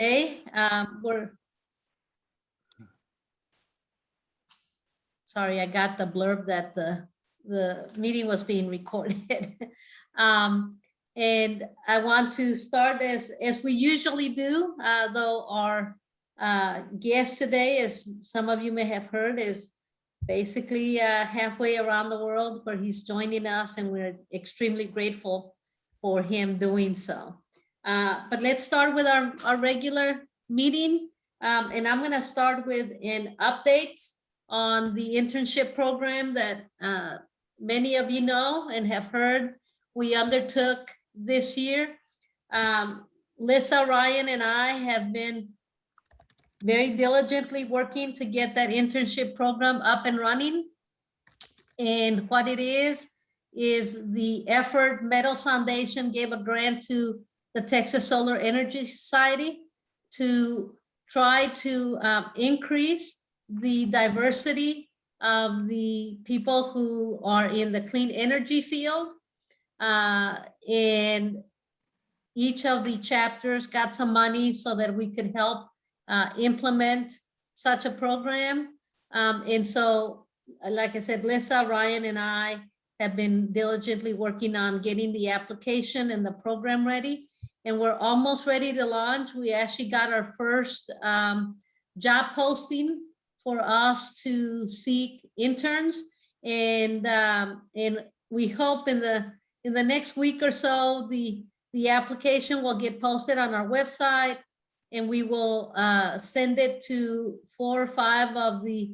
today. Sorry, I got the blurb that the meeting was being recorded. And I want to start as we usually do, though our guest today, as some of you may have heard, is basically halfway around the world where he's joining us, and we're extremely grateful for him doing so. But let's start with our regular meeting. And I'm going to start with an update on the internship program that many of you know and have heard we undertook this year. Lisa, Ryan, and I have been very diligently working to get that internship program up and running. And what it is the Effort Metals Foundation gave a grant to the Texas Solar Energy Society to try to increase the diversity of the people who are in the clean energy field. And each of the chapters got some money so that we could help implement such a program. And so, like I said, Lisa, Ryan, and I have been diligently working on getting the application and the program ready. And we're almost ready to launch. We actually got our first job posting for us to seek interns. And we hope in the next week or so, the application will get posted on our website, and we will send it to 4 or 5 of the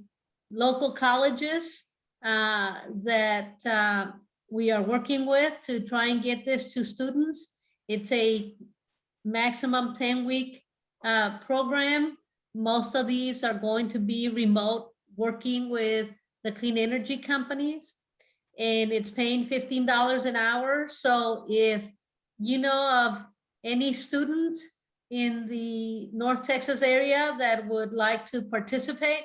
local colleges that we are working with to try and get this to students. It's a maximum 10-week program. Most of these are going to be remote, working with the clean energy companies, and it's paying $15 an hour. So if you know of any students in the North Texas area that would like to participate,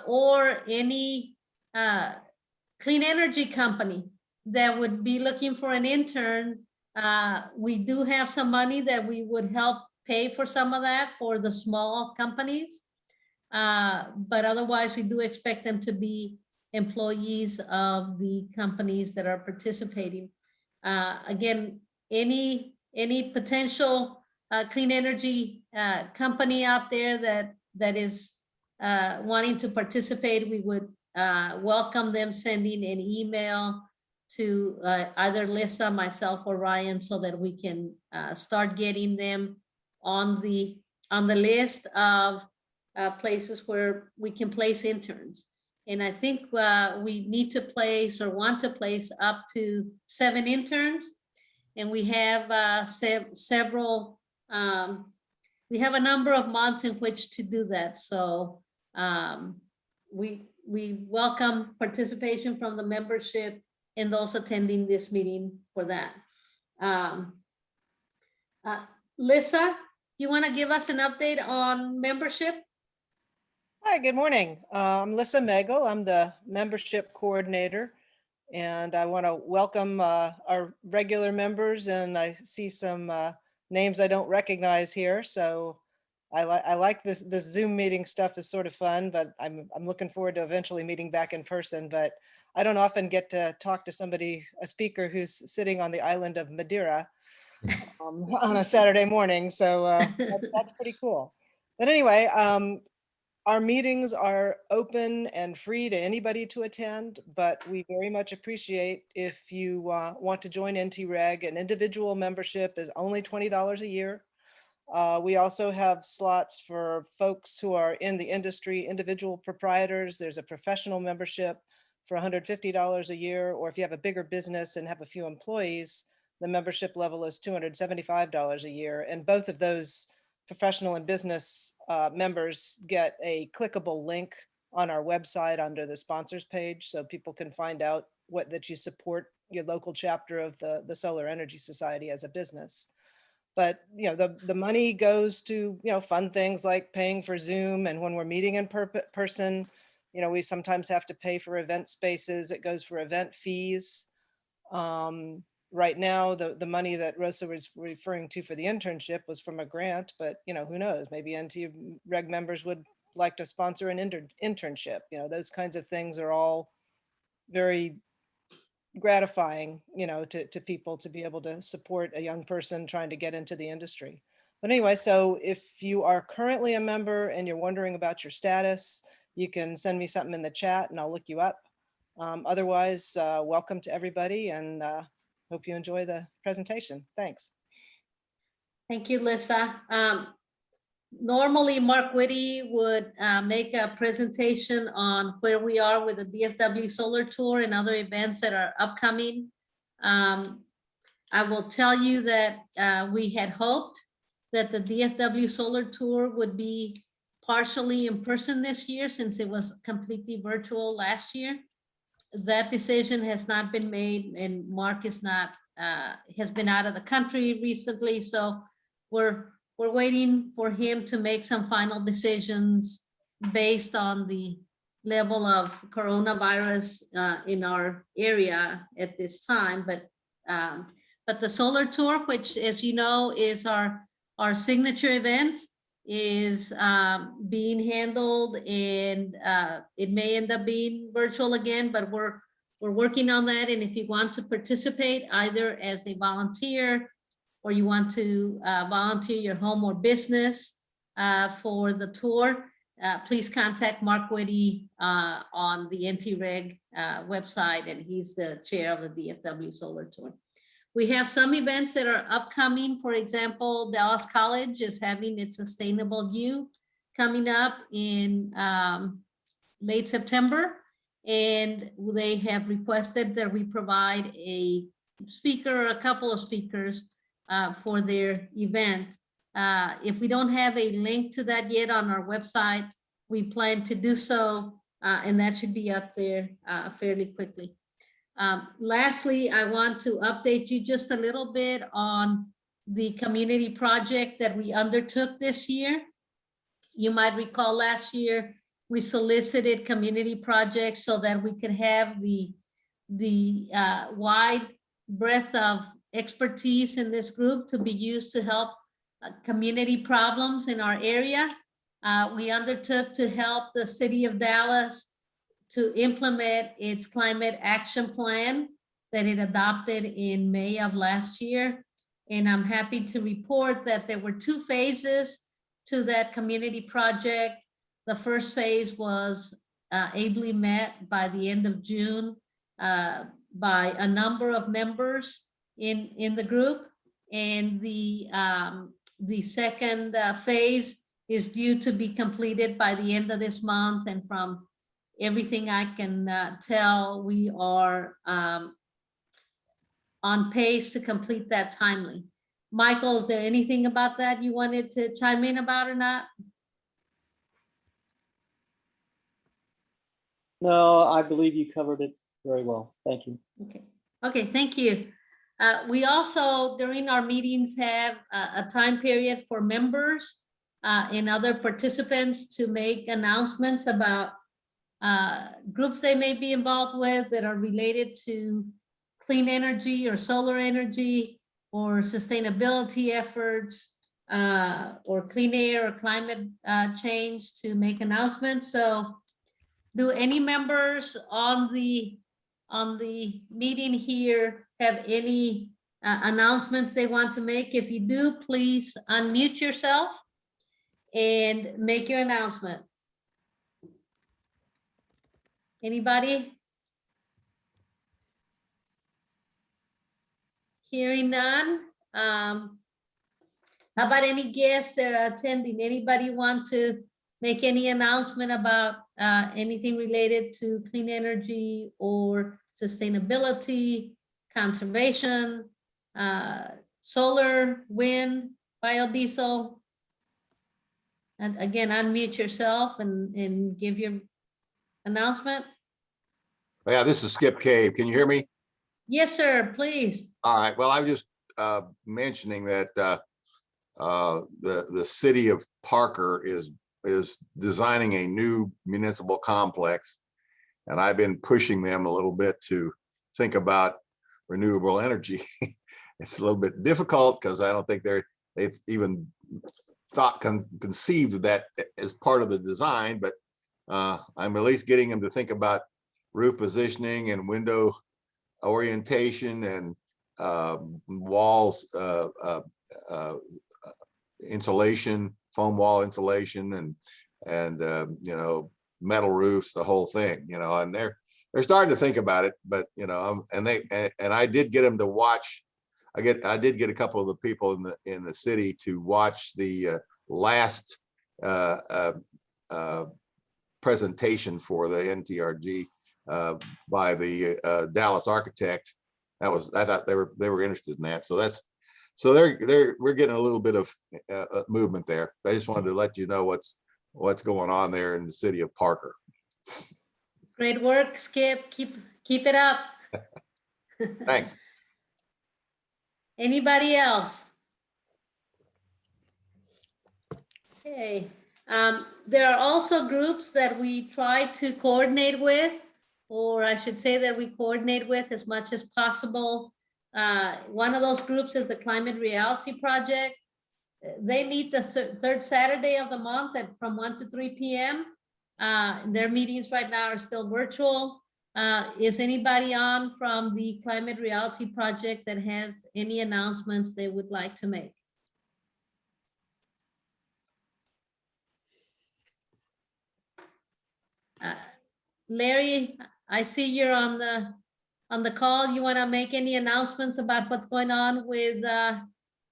or any clean energy company that would be looking for an intern, we do have some money that we would help pay for some of that for the small companies. But otherwise, we do expect them to be employees of the companies that are participating. Again, any potential clean energy company out there that is wanting to participate, we would welcome them sending an email to either Lisa, myself, or Ryan, so that we can start getting them on the list of places where we can place interns. And I think we need to place or want to place up to 7 interns. And we have several, we have a number of months in which to do that. So we welcome participation from the membership and those attending this meeting for that. Lisa, you want to give us an update on membership? Hi, good morning. I'm Lisa Megal. I'm the membership coordinator, and I want to welcome our regular members, and I see some names I don't recognize here. So I like this Zoom meeting stuff is sort of fun, but I'm looking forward to eventually meeting back in person. But I don't often get to talk to somebody, a speaker who's sitting on the island of Madeira on a Saturday morning. So that's pretty cool. But anyway, our meetings are open and free to anybody to attend, but we very much appreciate if you want to join NTREG. An individual membership is only $20 a year. We also have slots for folks who are in the industry, individual proprietors. There's a professional membership for $150 a year, or if you have a bigger business and have a few employees, the membership level is $275 a year. And both of those professional and business members get a clickable link on our website under the sponsors page, so people can find out that you support your local chapter of the Solar Energy Society as a business. But the money goes to fun things like paying for Zoom, and when we're meeting in person, we sometimes have to pay for event spaces. It goes for event fees. right now, the money that Rosa was referring to for the internship was from a grant, but who knows? Maybe NTREG members would like to sponsor an internship. Those kinds of things are all very gratifying, to people to be able to support a young person trying to get into the industry. But anyway, so if you are currently a member and you're wondering about your status, you can send me something in the chat and I'll look you up. Otherwise, welcome to everybody, and hope you enjoy the presentation. Thanks. Thank you, Lisa. Normally, Mark Whitty would make a presentation on where we are with the DFW Solar Tour and other events that are upcoming. I will tell you that we had hoped that the DFW Solar Tour would be partially in person this year, since it was completely virtual last year. That decision has not been made, and Mark is not has been out of the country recently, so we're waiting for him to make some final decisions based on the level of coronavirus in our area at this time. But the solar tour, which, as you know, is our signature event, is being handled, and it may end up being virtual again, but we're working on that. And if you want to participate either as a volunteer, or you want to volunteer your home or business for the tour, please contact Mark Whitty on the NTREG website, and he's the chair of the DFW Solar Tour. We have some events that are upcoming. For example, Dallas College is having its Sustainable U coming up in late September, and they have requested that we provide a speaker, a couple of speakers for their event. If we don't have a link to that yet on our website, we plan to do so, and that should be up there fairly quickly. Lastly, I want to update you just a little bit on the community project that we undertook this year. You might recall last year we solicited community projects so that we could have the wide breadth of expertise in this group to be used to help community problems in our area. We undertook to help the city of Dallas to implement its climate action plan that it adopted in May of last year. And I'm happy to report that there were 2 phases to that community project. The first phase was ably met by the end of June by a number of members in the group, and the second phase is due to be completed by the end of this month. And from everything I can tell, we are on pace to complete that timely. Michael, is there anything about that you wanted to chime in about or not? No, I believe you covered it very well. Thank you. Okay, thank you. We also, during our meetings, have a time period for members and other participants to make announcements about groups they may be involved with that are related to clean energy or solar energy or sustainability efforts or clean air or climate change, to make announcements. So do any members on the meeting here have any announcements they want to make? If you do, please unmute yourself and make your announcement. Anybody? Hearing none. How about any guests that are attending? Anybody want to make any announcement about anything related to clean energy or sustainability, conservation, solar, wind, biodiesel? And again, unmute yourself and give your announcement. Yeah, this is Skip Cave. Can you hear me? Yes, sir, please. All right. Well, I was just mentioning that the city of Parker is designing a new municipal complex, and I've been pushing them a little bit to think about renewable energy. It's a little bit difficult because I don't think they've even conceived of that as part of the design, but I'm at least getting them to think about roof positioning and window orientation and walls insulation, foam wall insulation, and you know, metal roofs, the whole thing, you know, and they're starting to think about it. But you know, and I did get them to watch. I did get a couple of the people in the city to watch the last presentation for the NTREG by the Dallas architect. I thought they were interested in that. So we're getting a little bit of movement there. I just wanted to let you know what's going on there in the city of Parker. Great work, Skip. Keep it up. Thanks. Anybody else? Okay. There are also groups that we try to coordinate with, or I should say that we coordinate with as much as possible. One of those groups is the Climate Reality Project. They meet the third Saturday of the month from 1 to 3 p.m. Their meetings right now are still virtual. Is anybody on from the Climate Reality Project that has any announcements they would like to make? Larry, I see you're on the call. You want to make any announcements about what's going on with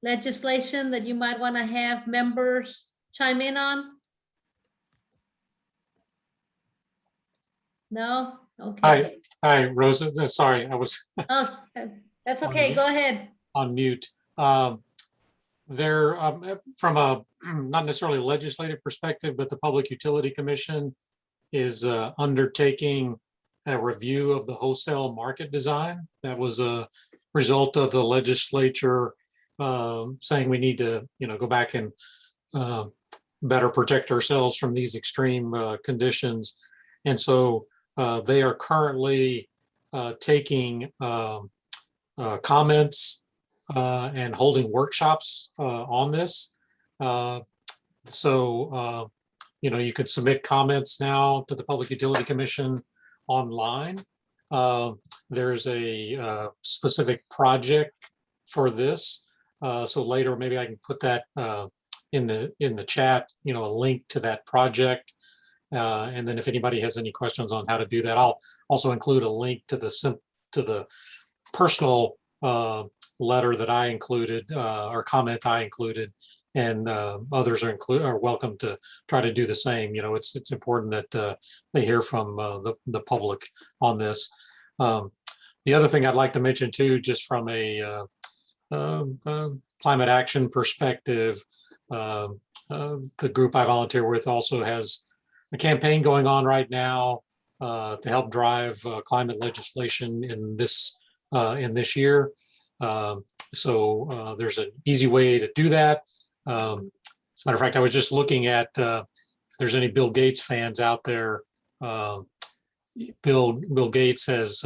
legislation that you might want to have members chime in on? No? Okay. Hi, Rosa. No, sorry, I was Oh, that's okay. Go ahead. on mute. There, from a not necessarily legislative perspective, but the Public Utility Commission is undertaking a review of the wholesale market design. That was a result of the legislature saying we need to, you know, go back and better protect ourselves from these extreme conditions. And so they are currently taking comments and holding workshops on this. You know, you could submit comments now to the Public Utility Commission online. There's a specific project for this. So later, maybe I can put that in the chat, you know, a link to that project. And then if anybody has any questions on how to do that, I'll also include a link to the personal letter that I included or comment I included, and others are welcome to try to do the same. You know, it's important that they hear from the public on this. The other thing I'd like to mention too, just from a climate action perspective, the group I volunteer with also has a campaign going on right now to help drive climate legislation in this year. So there's an easy way to do that. As a matter of fact, I was just looking at if there's any Bill Gates fans out there. Bill Gates has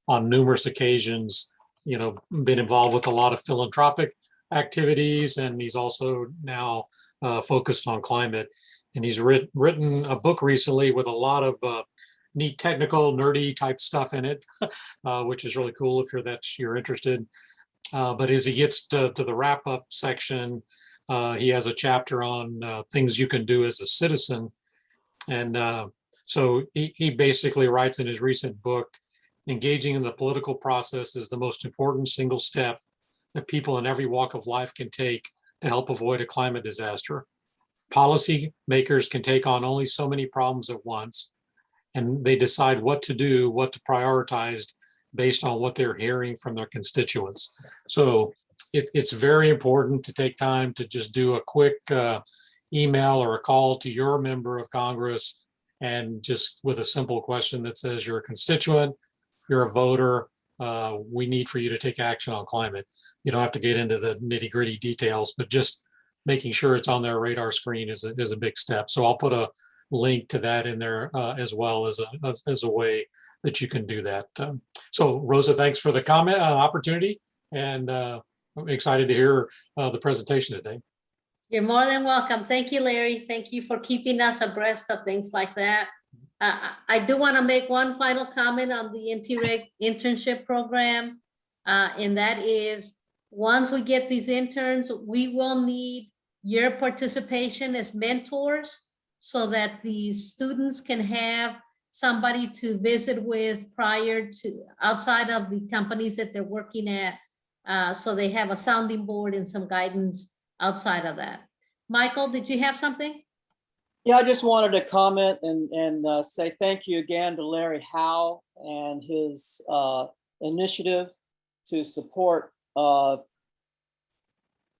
on numerous occasions, you know, been involved with a lot of philanthropic activities, and he's also now focused on climate. And he's written a book recently with a lot of neat technical nerdy type stuff in it, which is really cool if you're interested. But as he gets to the wrap up section, he has a chapter on things you can do as a citizen. And so he basically writes in his recent book, engaging in the political process is the most important single step that people in every walk of life can take to help avoid a climate disaster. Policy makers can take on only so many problems at once, and they decide what to do, what to prioritize based on what they're hearing from their constituents. So it's very important to take time to just do a quick email or a call to your member of Congress, and just with a simple question that says, you're a constituent, you're a voter, we need for you to take action on climate. You don't have to get into the nitty-gritty details, but just making sure it's on their radar screen is a big step. So I'll put a link to that in there as well as a way that you can do that. So Rosa, thanks for the comment opportunity, and I'm excited to hear the presentation today. You're more than welcome. Thank you, Larry. Thank you for keeping us abreast of things like that. I do want to make one final comment on the NTREG internship program, and that is, once we get these interns, we will need your participation as mentors so that these students can have somebody to visit with prior to, outside of the companies that they're working at, so they have a sounding board and some guidance outside of that. Michael, did you have something? Yeah, I just wanted to comment and say thank you again to Larry Howe and his initiative to support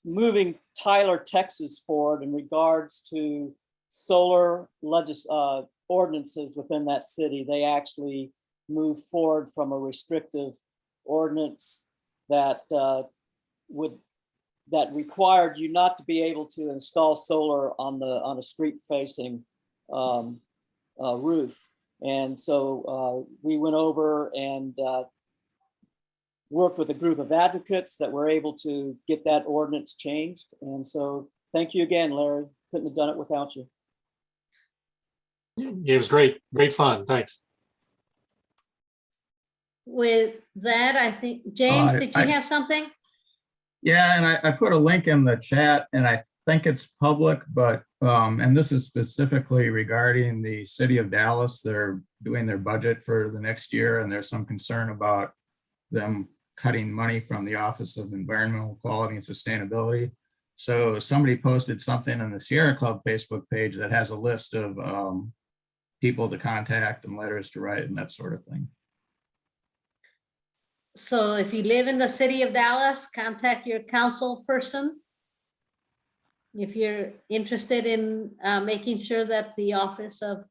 moving Tyler, Texas forward in regards to solar ordinances within that city. They actually moved forward from a restrictive ordinance that required you not to be able to install solar on a street facing roof. And so we went over and worked with a group of advocates that were able to get that ordinance changed. And so thank you again, Larry. Couldn't have done it without you. It was great fun. Thanks. With that, I think, James, did you have something? Yeah, and I put a link in the chat, and I think it's public, but, and this is specifically regarding the city of Dallas. They're doing their budget for the next year, and there's some concern about them cutting money from the Office of Environmental Quality and Sustainability. So somebody posted something on the Sierra Club Facebook page that has a list of people to contact and letters to write and that sort of thing. So if you live in the city of Dallas, contact your council person. If you're interested in making sure that the Office of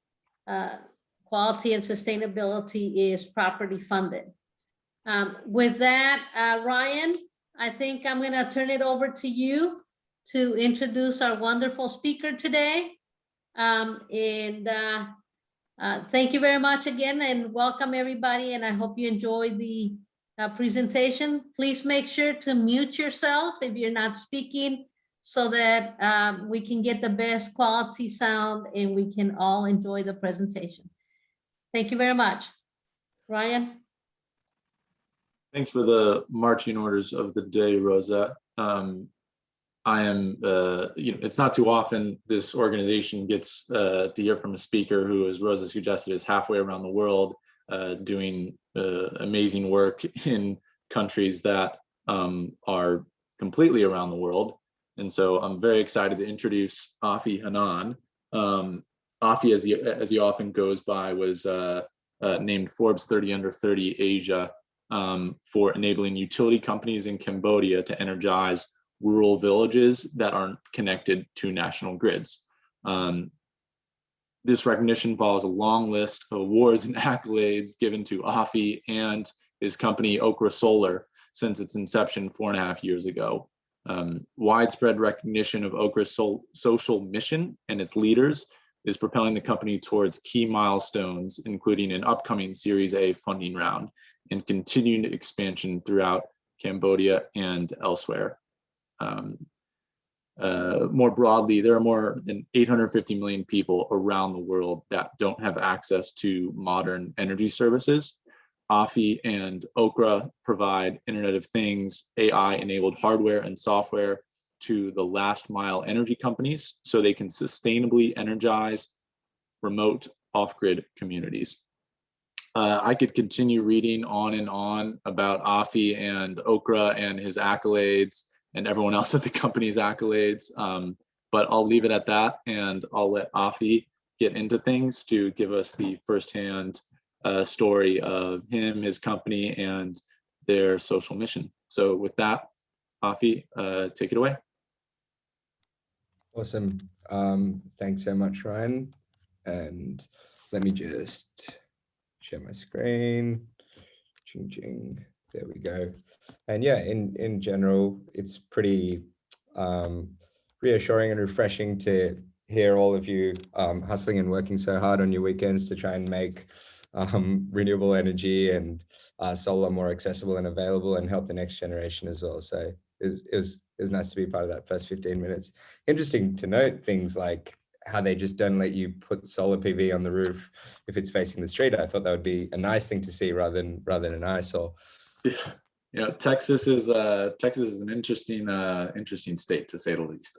Quality and Sustainability is properly funded. With that, Ryan, I think I'm going to turn it over to you to introduce our wonderful speaker today. Thank you very much again, and welcome everybody. And I hope you enjoyed the presentation. Please make sure to mute yourself if you're not speaking, so that we can get the best quality sound and we can all enjoy the presentation. Thank you very much. Ryan? Thanks for the marching orders of the day, Rosa. I am, it's not too often this organization gets to hear from a speaker who, as Rosa suggested, is halfway around the world doing amazing work in countries that are completely around the world. And so I'm very excited to introduce Affy Hannan. Affy, as he often goes by, was named Forbes 30 Under 30 Asia for enabling utility companies in Cambodia to energize rural villages that aren't connected to national grids. This recognition follows a long list of awards and accolades given to Affy and his company Okra Solar since its inception 4.5 years ago. Widespread recognition of Okra's social mission and its leaders is propelling the company towards key milestones, including an upcoming Series A funding round and continued expansion throughout Cambodia and elsewhere. More broadly, there are more than 850 million people around the world that don't have access to modern energy services. Affy and Okra provide Internet of Things, AI-enabled hardware and software to the last mile energy companies so they can sustainably energize remote off-grid communities. I could continue reading on and on about Affy and Okra and his accolades and everyone else at the company's accolades, but I'll leave it at that, and I'll let Affy get into things to give us the firsthand story of him, his company, and their social mission. So with that, Affy, take it away. Awesome. Thanks so much, Ryan. And let me just share my screen. Ching, ching. There we go. And yeah, in general, it's pretty reassuring and refreshing to hear all of you hustling and working so hard on your weekends to try and make renewable energy and solar more accessible and available, and help the next generation as well. So it was nice to be part of that first 15 minutes. Interesting to note things like how they just don't let you put solar PV on the roof if it's facing the street. I thought that would be a nice thing to see rather than an eyesore. Yeah, Texas is an interesting state, to say the least.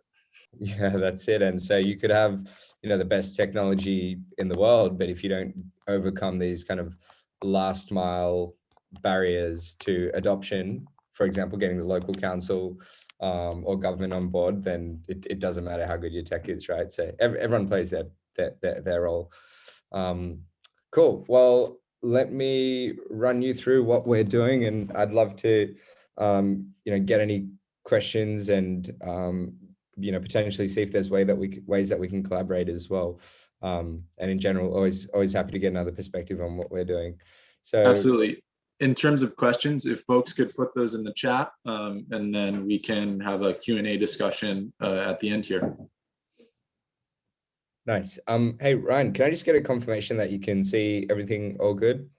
Yeah, that's it. And so you could have, the best technology in the world, but if you don't overcome these kind of last mile barriers to adoption, for example, getting the local council or government on board, then it doesn't matter how good your tech is, right? So everyone plays their role. Cool. Well, let me run you through what we're doing, and I'd love to, get any questions and potentially see if there's ways that we can collaborate as well. And in general, always happy to get another perspective on what we're doing. So absolutely. In terms of questions, if folks could put those in the chat, and then we can have a Q&A discussion at the end here. Nice. Hey Ryan, can I just get a confirmation that you can see everything all good?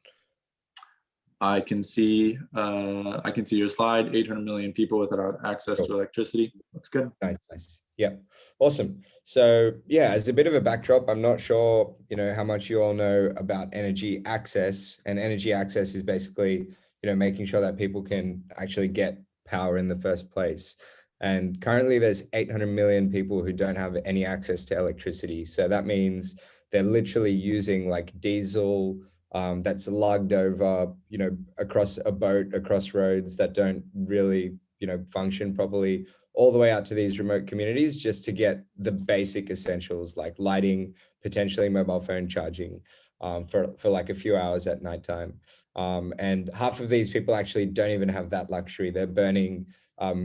I can see your slide. 800 million people without access to electricity. Looks good. Nice. Yeah, awesome. So yeah, as a bit of a backdrop, I'm not sure how much you all know about energy access, and energy access is basically making sure that people can actually get power in the first place. And currently there's 800 million people who don't have any access to electricity. So that means they're literally using like diesel that's lugged over, across a boat, across roads that don't really, function properly, all the way out to these remote communities just to get the basic essentials like lighting, potentially mobile phone charging for like a few hours at nighttime. And half of these people actually don't even have that luxury. They're burning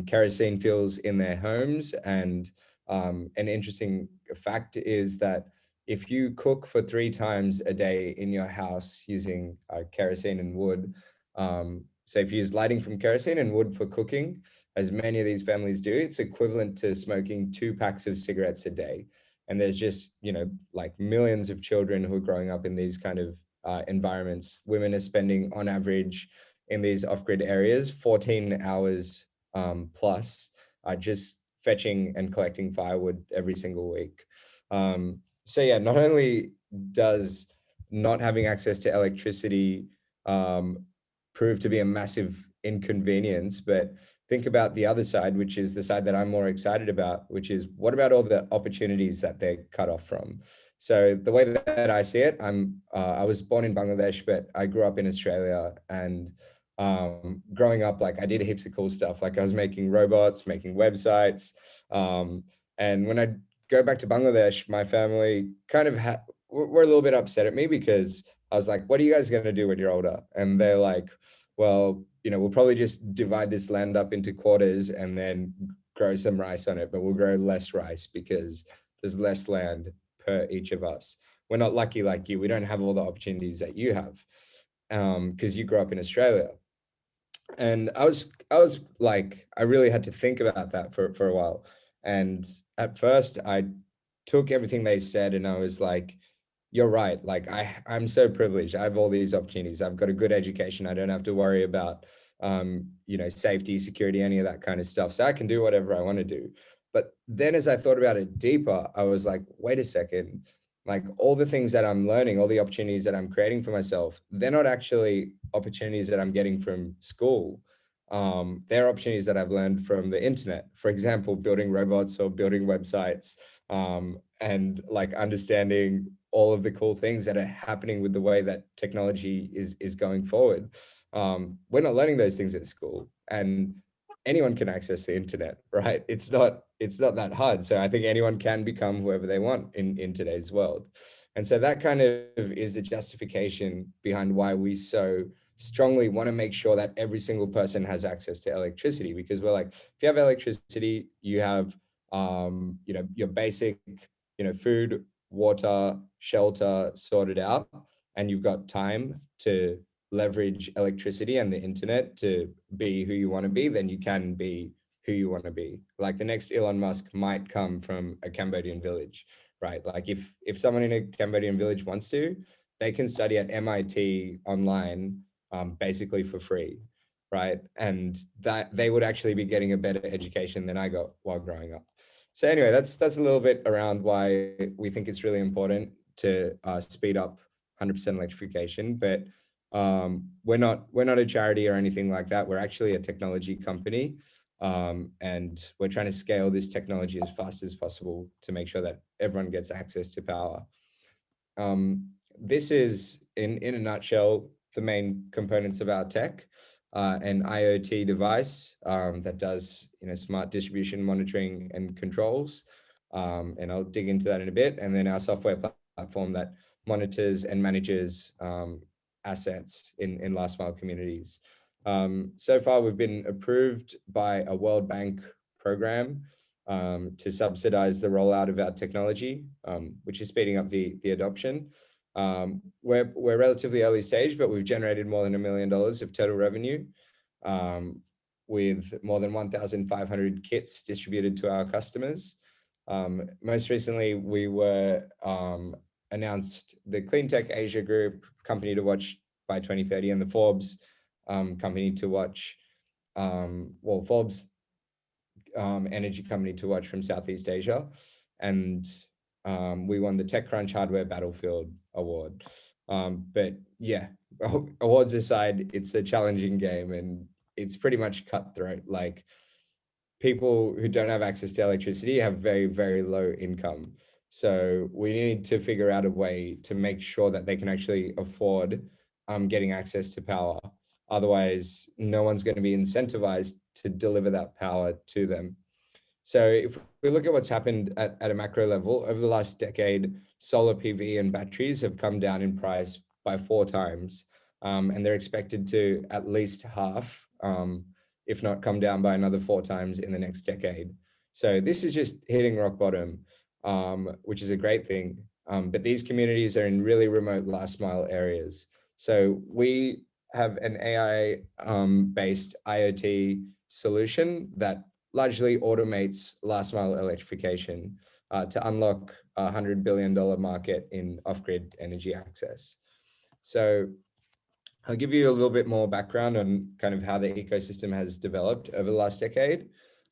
kerosene fuels in their homes. And an interesting fact is that if you cook for 3 times a day in your house using kerosene and wood, so if you use lighting from kerosene and wood for cooking, as many of these families do, it's equivalent to smoking 2 packs of cigarettes a day. And there's just, like millions of children who are growing up in these kind of environments. Women are spending on average in these off-grid areas 14 hours plus just fetching and collecting firewood every single week. So yeah, not only does not having access to electricity prove to be a massive inconvenience, but think about the other side, which is the side that I'm more excited about, which is what about all the opportunities that they're cut off from? So the way that I see it, I was born in Bangladesh, but I grew up in Australia, and growing up, like I did heaps of cool stuff. Like I was making robots, making websites. And when I go back to Bangladesh, my family kind of were a little bit upset at me because I was like, what are you guys going to do when you're older? And they're like, well, we'll probably just divide this land up into quarters and then grow some rice on it, but we'll grow less rice because there's less land per each of us. We're not lucky like you. We don't have all the opportunities that you have because you grew up in Australia. And I was like, I really had to think about that for a while. And at first I took everything they said and I was like, you're right. Like I'm so privileged. I have all these opportunities. I've got a good education. I don't have to worry about, safety, security, any of that kind of stuff. So I can do whatever I want to do. But then as I thought about it deeper, I was like, wait a second, like all the things that I'm learning, all the opportunities that I'm creating for myself, they're not actually opportunities that I'm getting from school. They're opportunities that I've learned from the internet. For example, building robots or building websites, and like understanding all of the cool things that are happening with the way that technology is going forward. We're not learning those things at school, and anyone can access the internet, right? It's not that hard. So I think anyone can become whoever they want in today's world. And so that kind of is the justification behind why we so strongly want to make sure that every single person has access to electricity, because we're like, if you have electricity, you have your basic food, water, shelter sorted out, and you've got time to leverage electricity and the internet to be who you want to be, then you can be who you want to be. Like the next Elon Musk might come from a Cambodian village, right? Like if someone in a Cambodian village wants to, they can study at MIT online, basically for free, right? And that they would actually be getting a better education than I got while growing up. So anyway, that's a little bit around why we think it's really important to speed up 100% electrification. But we're not a charity or anything like that. We're actually a technology company, and we're trying to scale this technology as fast as possible to make sure that everyone gets access to power. This is, in a nutshell, the main components of our tech. An IoT device that does smart distribution monitoring and controls, and I'll dig into that in a bit. And then our software platform that monitors and manages assets in last mile communities. So far, we've been approved by a World Bank program to subsidize the rollout of our technology, which is speeding up the adoption. We're relatively early stage, but we've generated more than $1 million of total revenue, with more than 1,500 kits distributed to our customers. Most recently, we were announced the Cleantech Asia Group company to watch by 2030, and the Forbes company to watch, Forbes energy company to watch from Southeast Asia. And we won the TechCrunch Hardware Battlefield Award. But yeah, awards aside, it's a challenging game and it's pretty much cutthroat. Like, people who don't have access to electricity have very, very low income. So we need to figure out a way to make sure that they can actually afford getting access to power. Otherwise, no one's going to be incentivized to deliver that power to them. So if we look at what's happened at a macro level, over the last decade, solar PV and batteries have come down in price by 4 times. And they're expected to at least half, if not come down by another 4 times in the next decade. So this is just hitting rock bottom, which is a great thing. But these communities are in really remote last mile areas. So we have an AI based IoT solution that largely automates last mile electrification to unlock a $100 billion market in off-grid energy access. So I'll give you a little bit more background on kind of how the ecosystem has developed over the last decade.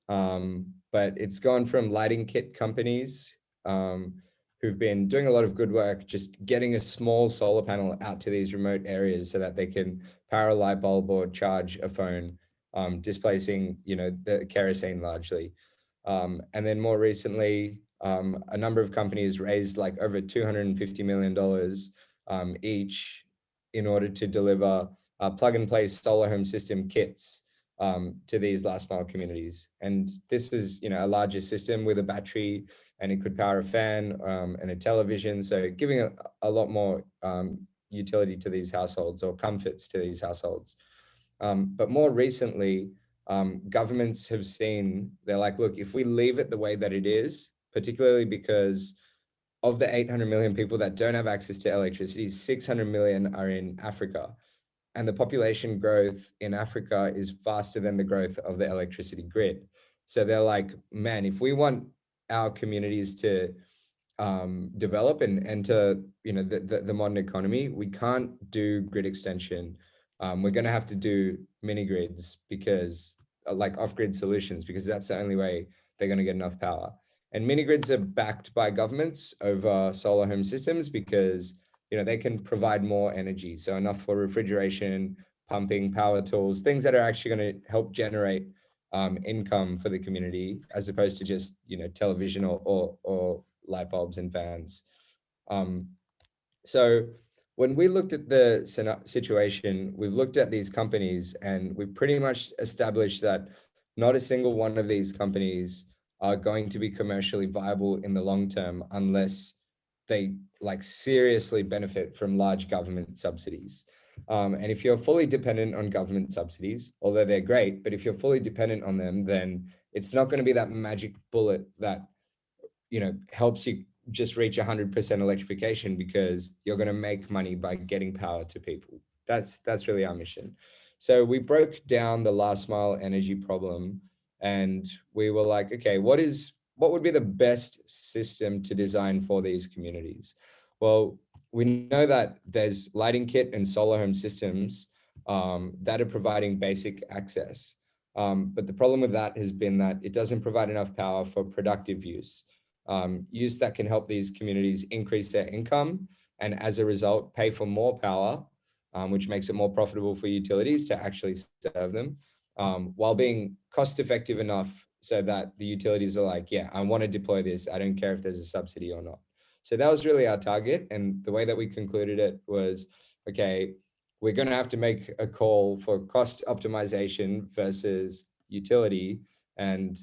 But it's gone from lighting kit companies who've been doing a lot of good work, just getting a small solar panel out to these remote areas so that they can power a light bulb or charge a phone, displacing, the kerosene largely. And then more recently, a number of companies raised like over $250 million each in order to deliver plug and play solar home system kits to these last mile communities. And this is, a larger system with a battery, and it could power a fan and a television. So giving a lot more utility to these households, or comforts to these households. But more recently, governments have seen, they're like, look, if we leave it the way that it is, particularly because of the 800 million people that don't have access to electricity, 600 million are in Africa. And the population growth in Africa is faster than the growth of the electricity grid. So they're like, man, if we want our communities to develop and enter, the modern economy, we can't do grid extension. We're going to have to do mini grids, because like off-grid solutions, because that's the only way they're going to get enough power. And mini grids are backed by governments over solar home systems because, they can provide more energy. So enough for refrigeration, pumping, power tools, things that are actually going to help generate income for the community, as opposed to just, television or light bulbs and fans. So when we looked at the situation, we've looked at these companies and we pretty much established that not a single one of these companies are going to be commercially viable in the long term unless they seriously benefit from large government subsidies. And if you're fully dependent on government subsidies, although they're great, but if you're fully dependent on them, then it's not going to be that magic bullet that, helps you just reach 100% electrification, because you're going to make money by getting power to people. That's really our mission. So we broke down the last mile energy problem, and we were like, okay, what would be the best system to design for these communities? Well, we know that there's lighting kit and solar home systems that are providing basic access. But the problem with that has been that it doesn't provide enough power for productive use. Use that can help these communities increase their income and as a result pay for more power, which makes it more profitable for utilities to actually serve them, while being cost effective enough so that the utilities are like, yeah, I want to deploy this. I don't care if there's a subsidy or not. So that was really our target. And the way that we concluded it was, okay, we're going to have to make a call for cost optimization versus utility. And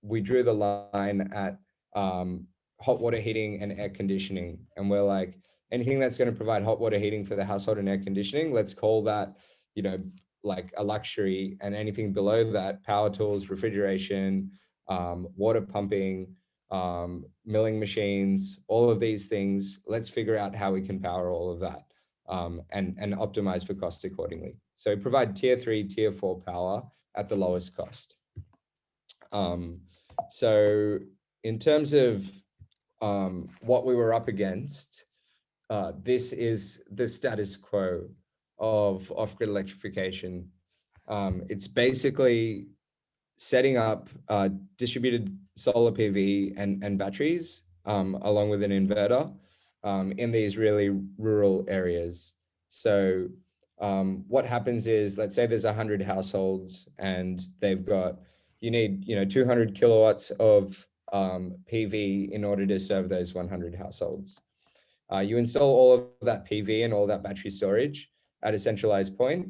we drew the line at hot water heating and air conditioning. And we're like, anything that's going to provide hot water heating for the household and air conditioning, let's call that, you know, like a luxury. And anything below that, power tools, refrigeration, water pumping, milling machines, all of these things, let's figure out how we can power all of that and optimize for cost accordingly. So provide tier 3, tier 4 power at the lowest cost. So in terms of what we were up against, this is the status quo of off-grid electrification. It's basically setting up distributed solar PV and batteries along with an inverter in these really rural areas. So what happens is, let's say there's 100 households and they've got, you need 200 kilowatts of PV in order to serve those 100 households. You install all of that PV and all that battery storage at a centralized point.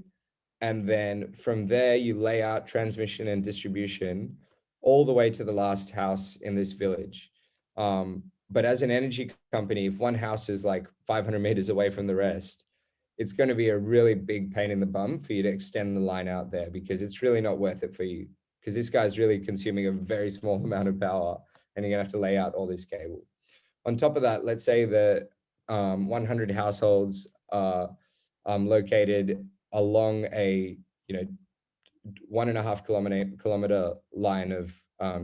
And then from there, you lay out transmission and distribution all the way to the last house in this village. But as an energy company, if one house is like 500 meters away from the rest, it's going to be a really big pain in the bum for you to extend the line out there, because it's really not worth it for you, because this guy's really consuming a very small amount of power and you're going to have to lay out all this cable. On top of that, let's say that 100 households are located along a 1.5 kilometer line of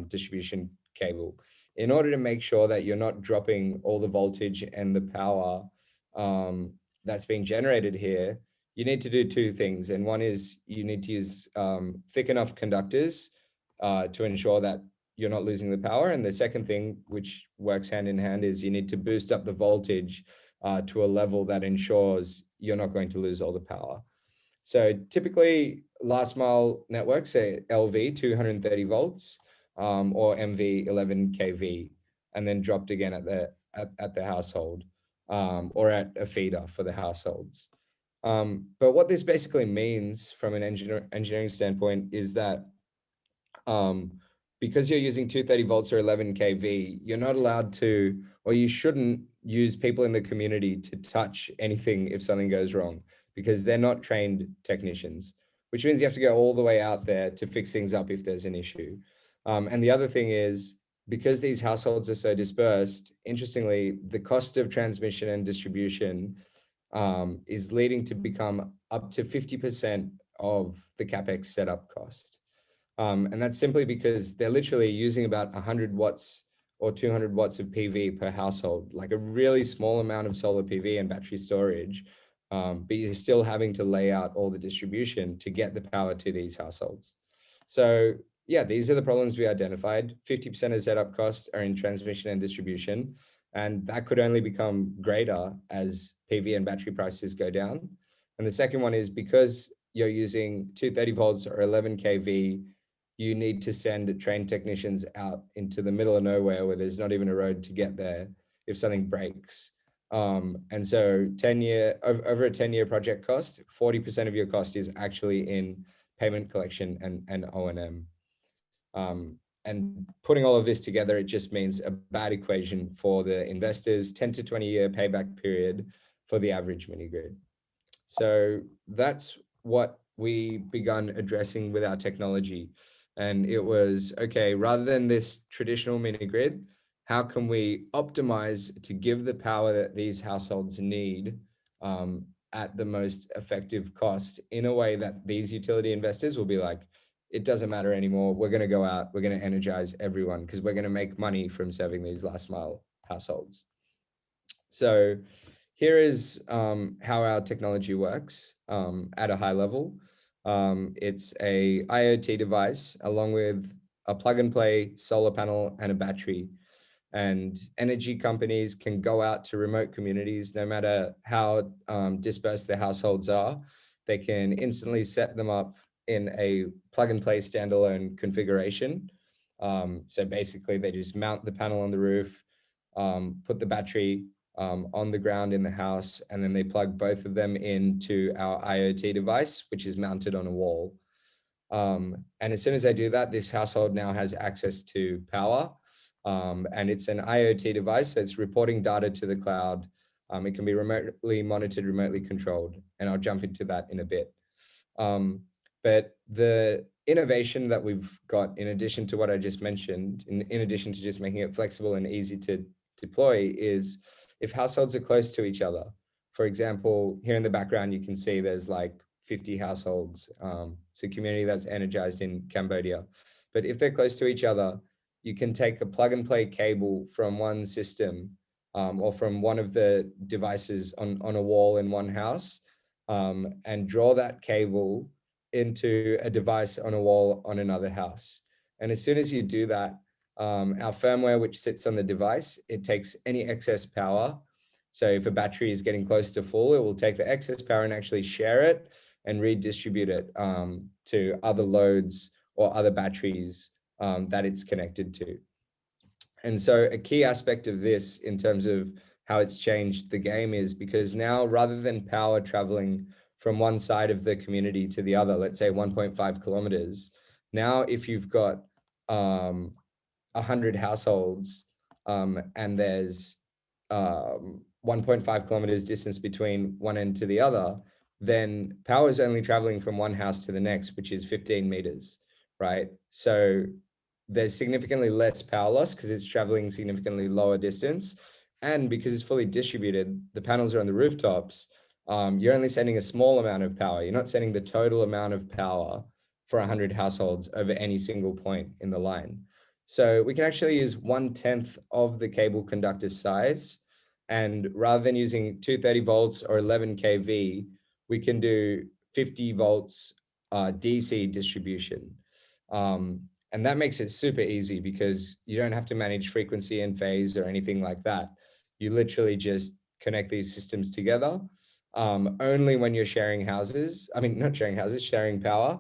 distribution cable. In order to make sure that you're not dropping all the voltage and the power that's being generated here, you need to do two things. And one is you need to use thick enough conductors to ensure that you're not losing the power. And the second thing, which works hand in hand, is you need to boost up the voltage to a level that ensures you're not going to lose all the power. So typically last mile networks say LV 230 volts or MV 11 kV, and then dropped again at the household or at a feeder for the households. But what this basically means from an engineering standpoint is that because you're using 230 volts or 11 kV, you're not allowed to, or you shouldn't use people in the community to touch anything if something goes wrong, because they're not trained technicians, which means you have to go all the way out there to fix things up if there's an issue. And the other thing is, because these households are so dispersed, interestingly, the cost of transmission and distribution is leading to become up to 50% of the CapEx setup cost. And that's simply because they're literally using about 100 watts or 200 watts of PV per household, like a really small amount of solar PV and battery storage, but you're still having to lay out all the distribution to get the power to these households. So yeah, these are the problems we identified. 50% of setup costs are in transmission and distribution, and that could only become greater as PV and battery prices go down. And the second one is, because you're using 230 volts or 11 kV, you need to send trained technicians out into the middle of nowhere where there's not even a road to get there if something breaks. And so over a 10-year project cost, 40% of your cost is actually in payment collection and O&M. And putting all of this together, it just means a bad equation for the investors, 10 to 20 year payback period for the average mini grid. So that's what we begun addressing with our technology. And it was, okay, rather than this traditional mini grid, how can we optimize to give the power that these households need at the most effective cost, in a way that these utility investors will be like, it doesn't matter anymore. We're going to go out, we're going to energize everyone because we're going to make money from serving these last mile households. So here is how our technology works at a high level. It's a IoT device along with a plug and play solar panel and a battery. And energy companies can go out to remote communities, no matter how dispersed their households are. They can instantly set them up in a plug and play standalone configuration. So basically they just mount the panel on the roof, put the battery on the ground in the house, and then they plug both of them into our IoT device, which is mounted on a wall. And as soon as I do that, this household now has access to power. And it's an IoT device, so it's reporting data to the cloud. It can be remotely monitored, remotely controlled, and I'll jump into that in a bit. But the innovation that we've got, in addition to what I just mentioned, in addition to just making it flexible and easy to deploy, is if households are close to each other. For example, here in the background, you can see there's like 50 households. It's a community that's energized in Cambodia. But if they're close to each other, you can take a plug and play cable from one system or from one of the devices on a wall in one house and draw that cable into a device on a wall on another house. And as soon as you do that, our firmware, which sits on the device, it takes any excess power. So if a battery is getting close to full, it will take the excess power and actually share it and redistribute it to other loads or other batteries that it's connected to. And so a key aspect of this in terms of how it's changed the game is because now, rather than power traveling from one side of the community to the other, let's say 1.5 kilometers, now if you've got 100 households and there's 1.5 kilometers distance between one end to the other, then power is only traveling from one house to the next, which is 15 meters, right? So there's significantly less power loss because it's traveling significantly lower distance. And because it's fully distributed, the panels are on the rooftops, you're only sending a small amount of power. You're not sending the total amount of power for 100 households over any single point in the line. So we can actually use 1/10 of the cable conductor size. And rather than using 230 volts or 11 kV, we can do 50 volts DC distribution. And that makes it super easy because you don't have to manage frequency and phase or anything like that. You literally just connect these systems together only when you're sharing houses. I mean, not sharing houses, sharing power,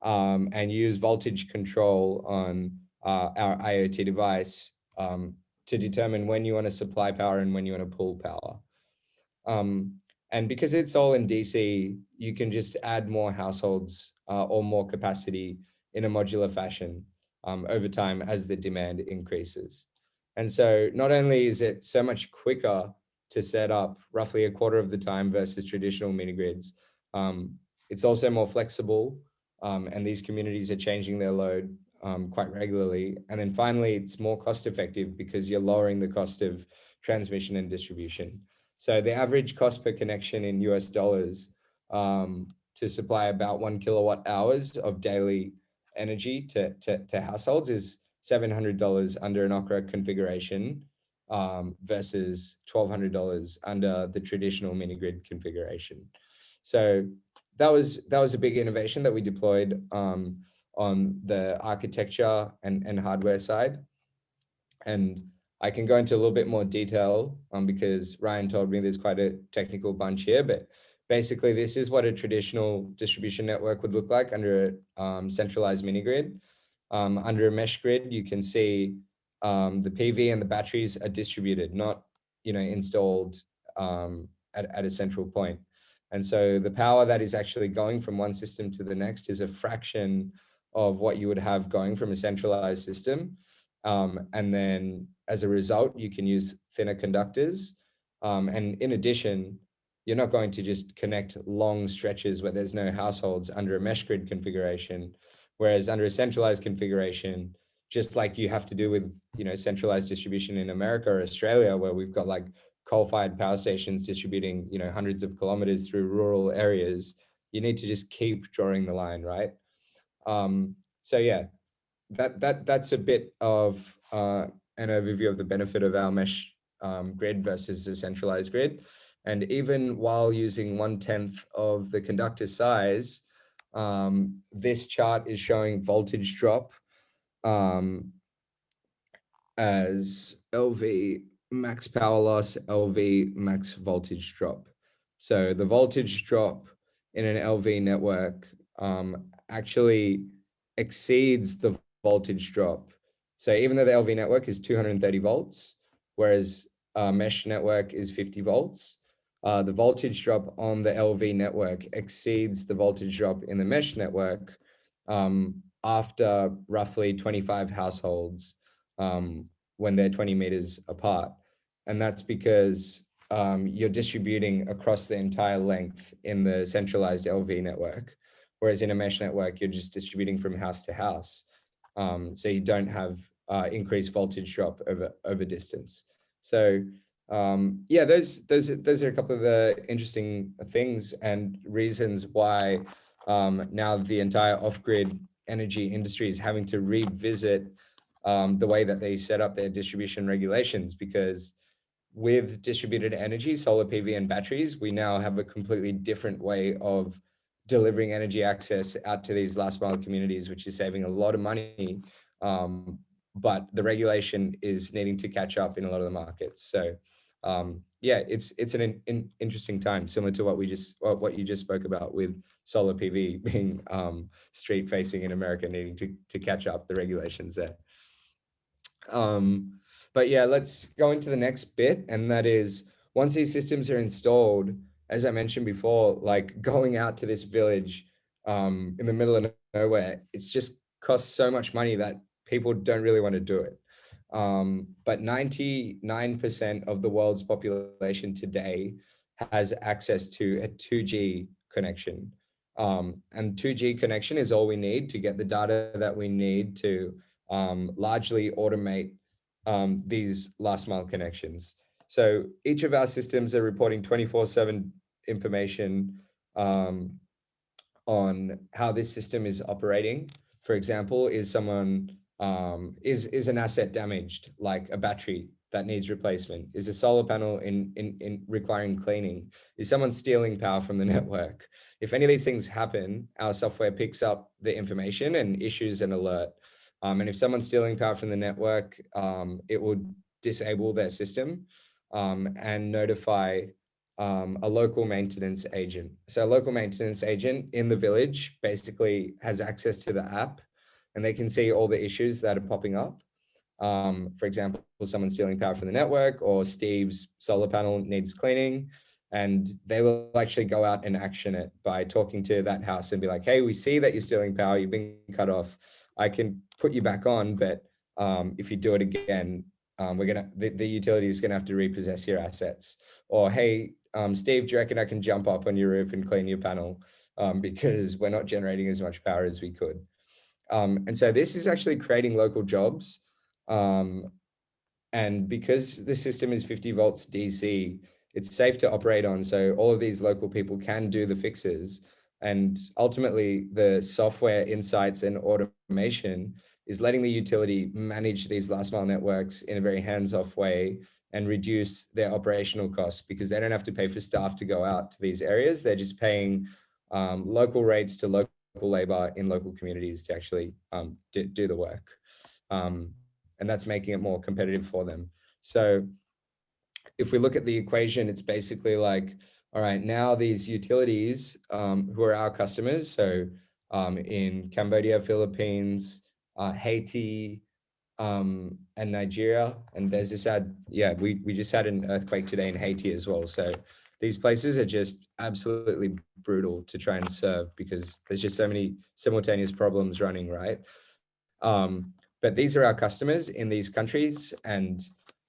and use voltage control on our IoT device to determine when you want to supply power and when you want to pull power. And because it's all in DC, you can just add more households or more capacity in a modular fashion over time as the demand increases. And so not only is it so much quicker to set up, roughly a quarter of the time versus traditional mini grids, it's also more flexible, and these communities are changing their load quite regularly. And then finally, it's more cost effective because you're lowering the cost of transmission and distribution. So the average cost per connection in US dollars to supply about 1 kilowatt hours of daily energy to households is $700 under an Okra configuration versus $1,200 under the traditional mini grid configuration. So that was a big innovation that we deployed on the architecture and hardware side. And I can go into a little bit more detail because Ryan told me there's quite a technical bunch here, but basically this is what a traditional distribution network would look like under a centralized mini grid. Under a mesh grid, you can see the PV and the batteries are distributed, not installed at a central point. And so the power that is actually going from one system to the next is a fraction of what you would have going from a centralized system. And then as a result, you can use thinner conductors. And in addition, you're not going to just connect long stretches where there's no households under a mesh grid configuration. Whereas under a centralized configuration, just like you have to do with centralized distribution in America or Australia, where we've got like coal-fired power stations distributing hundreds of kilometers through rural areas, you need to just keep drawing the line, right? So yeah, that's a bit of an overview of the benefit of our mesh grid versus the centralized grid. And even while using 1/10 of the conductor size, this chart is showing voltage drop as LV max power loss, LV max voltage drop. So the voltage drop in an LV network actually exceeds the voltage drop. So even though the LV network is 230 volts, whereas a mesh network is 50 volts, the voltage drop on the LV network exceeds the voltage drop in the mesh network after roughly 25 households when they're 20 meters apart. And that's because you're distributing across the entire length in the centralized LV network. Whereas in a mesh network, you're just distributing from house to house. So you don't have increased voltage drop over distance. So yeah, those are a couple of the interesting things and reasons why now the entire off-grid energy industry is having to revisit the way that they set up their distribution regulations, because with distributed energy, solar PV and batteries, we now have a completely different way of delivering energy access out to these last mile communities, which is saving a lot of money. But the regulation is needing to catch up in a lot of the markets. So yeah, it's an interesting time, similar to what you just spoke about with solar PV being street facing in America, needing to catch up the regulations there. But yeah, let's go into the next bit. And that is, once these systems are installed, as I mentioned before, like going out to this village in the middle of nowhere, it's just costs so much money that people don't really want to do it. But 99% of the world's population today has access to a 2G connection. And 2G connection is all we need to get the data that we need to largely automate these last mile connections. So each of our systems are reporting 24/7 information on how this system is operating. For example, is an asset damaged, like a battery that needs replacement? Is a solar panel in requiring cleaning? Is someone stealing power from the network? If any of these things happen, our software picks up the information and issues an alert. And if someone's stealing power from the network, it will disable their system and notify a local maintenance agent. So a local maintenance agent in the village basically has access to the app, and they can see all the issues that are popping up. For example, someone stealing power from the network, or Steve's solar panel needs cleaning, and they will actually go out and action it by talking to that house and be like, hey, we see that you're stealing power, you've been cut off. I can put you back on, but if you do it again, the utility is gonna have to repossess your assets. Or, hey, Steve, do you reckon I can jump up on your roof and clean your panel because we're not generating as much power as we could? And so this is actually creating local jobs. And because the system is 50 volts DC, it's safe to operate on. So all of these local people can do the fixes. And ultimately, the software insights and automation is letting the utility manage these last mile networks in a very hands-off way and reduce their operational costs, because they don't have to pay for staff to go out to these areas. They're just paying local rates to local labor in local communities to actually do the work. And that's making it more competitive for them. So if we look at the equation, it's basically like, all right, now these utilities who are our customers, so in Cambodia, Philippines, Haiti, and Nigeria, and there's this we just had an earthquake today in Haiti as well. So these places are just absolutely brutal to try and serve because there's just so many simultaneous problems running, right? But these are our customers in these countries, and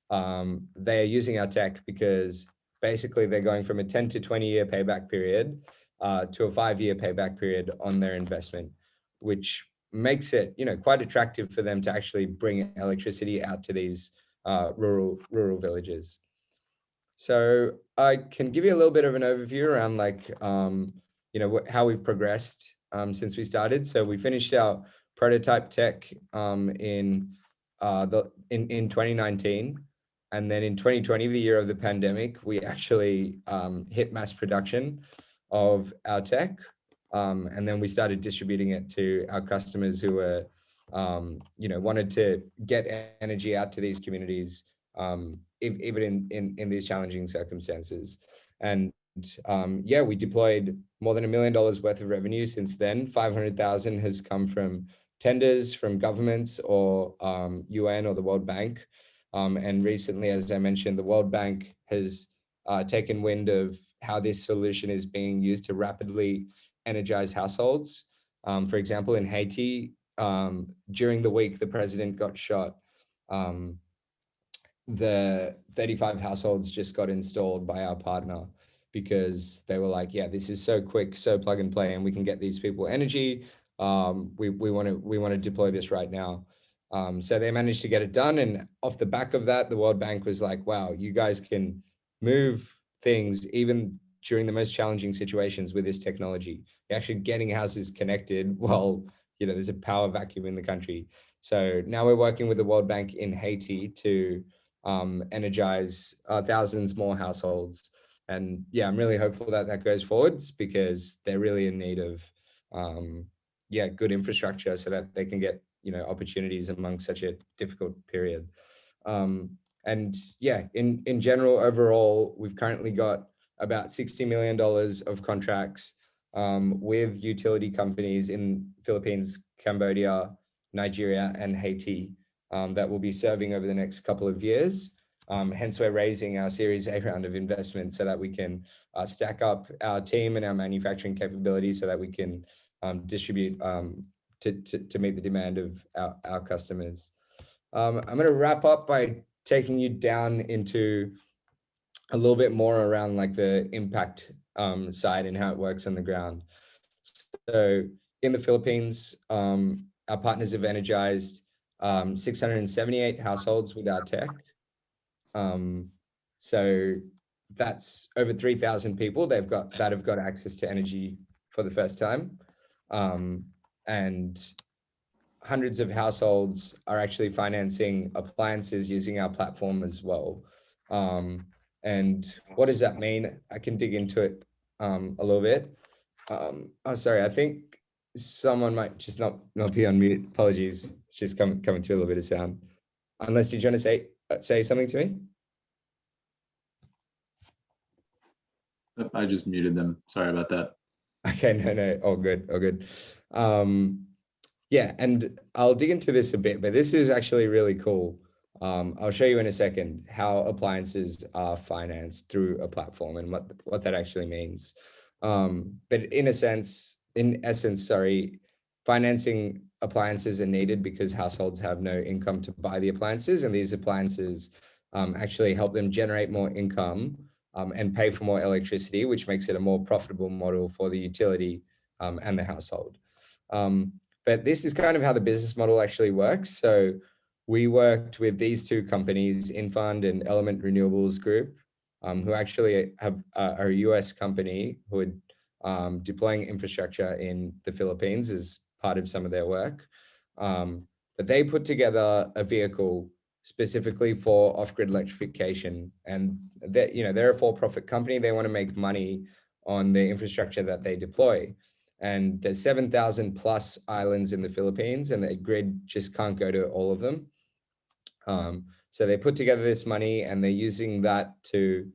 they are using our tech because basically they're going from a 10 to 20 year payback period to a 5-year payback period on their investment, which makes it, quite attractive for them to actually bring electricity out to these rural villages. So I can give you a little bit of an overview around how we've progressed since we started. So we finished our prototype tech in 2019. And then in 2020, the year of the pandemic, we actually hit mass production of our tech. And then we started distributing it to our customers who were, wanted to get energy out to these communities, even in these challenging circumstances. And yeah, we deployed more than $1 million worth of revenue since then. 500,000 has come from tenders from governments or UN or the World Bank. And recently, as I mentioned, the World Bank has taken wind of how this solution is being used to rapidly energize households. For example, in Haiti, during the week the president got shot, the 35 households just got installed by our partner because they were like, yeah, this is so quick, so plug and play, and we can get these people energy. We want to deploy this right now. So they managed to get it done. And off the back of that, the World Bank was like, wow, you guys can move things even during the most challenging situations with this technology. You're actually getting houses connected while, there's a power vacuum in the country. So now we're working with the World Bank in Haiti to energize thousands more households. And yeah, I'm really hopeful that that goes forwards because they're really in need of good infrastructure so that they can get opportunities among such a difficult period. And yeah, in general, overall, we've currently got about $60 million of contracts with utility companies in Philippines, Cambodia, Nigeria, and Haiti that will be serving over the next couple of years. Hence, we're raising our Series A round of investment so that we can stack up our team and our manufacturing capabilities so that we can distribute to meet the demand of our customers. I'm going to wrap up by taking you down into a little bit more around like the impact side and how it works on the ground. So in the Philippines, our partners have energized 678 households with our tech. So that's over 3,000 people that have got access to energy for the first time. And hundreds of households are actually financing appliances using our platform as well. And what does that mean? I can dig into it a little bit. Sorry, I think someone might just not be on mute. Apologies, it's just coming through a little bit of sound. Unless, did you want to say something to me? I just muted them. Sorry about that. Okay, no, all good. Yeah, and I'll dig into this a bit, but this is actually really cool. I'll show you in a second how appliances are financed through a platform and what that actually means. But in essence, financing appliances are needed because households have no income to buy the appliances, and these appliances actually help them generate more income and pay for more electricity, which makes it a more profitable model for the utility and the household. But this is kind of how the business model actually works. So we worked with these two companies, Infund and Element Renewables Group, who actually are a US company who are deploying infrastructure in the Philippines as part of some of their work. But they put together a vehicle specifically for off-grid electrification. And they're a for-profit company. They want to make money on the infrastructure that they deploy. And there's 7,000 plus islands in the Philippines, and the grid just can't go to all of them. So they put together this money, and they're using that to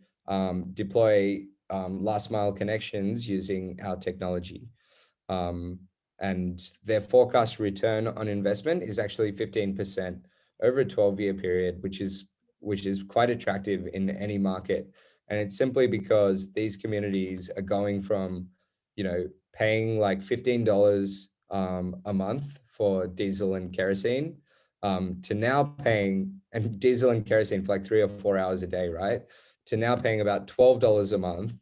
deploy last mile connections using our technology. And their forecast return on investment is actually 15% over a 12-year period, which is quite attractive in any market. And it's simply because these communities are going from, paying like $15 a month for diesel and kerosene to now paying, and diesel and kerosene for like 3 or 4 hours a day, right? To now paying about $12 a month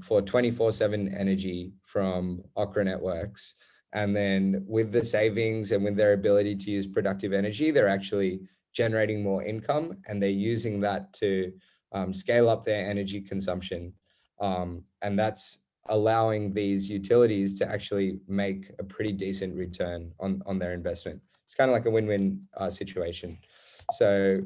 for 24/7 energy from Okra networks. And then with the savings and with their ability to use productive energy, they're actually generating more income, and they're using that to scale up their energy consumption. And that's allowing these utilities to actually make a pretty decent return on their investment. It's kind of like a win-win situation. So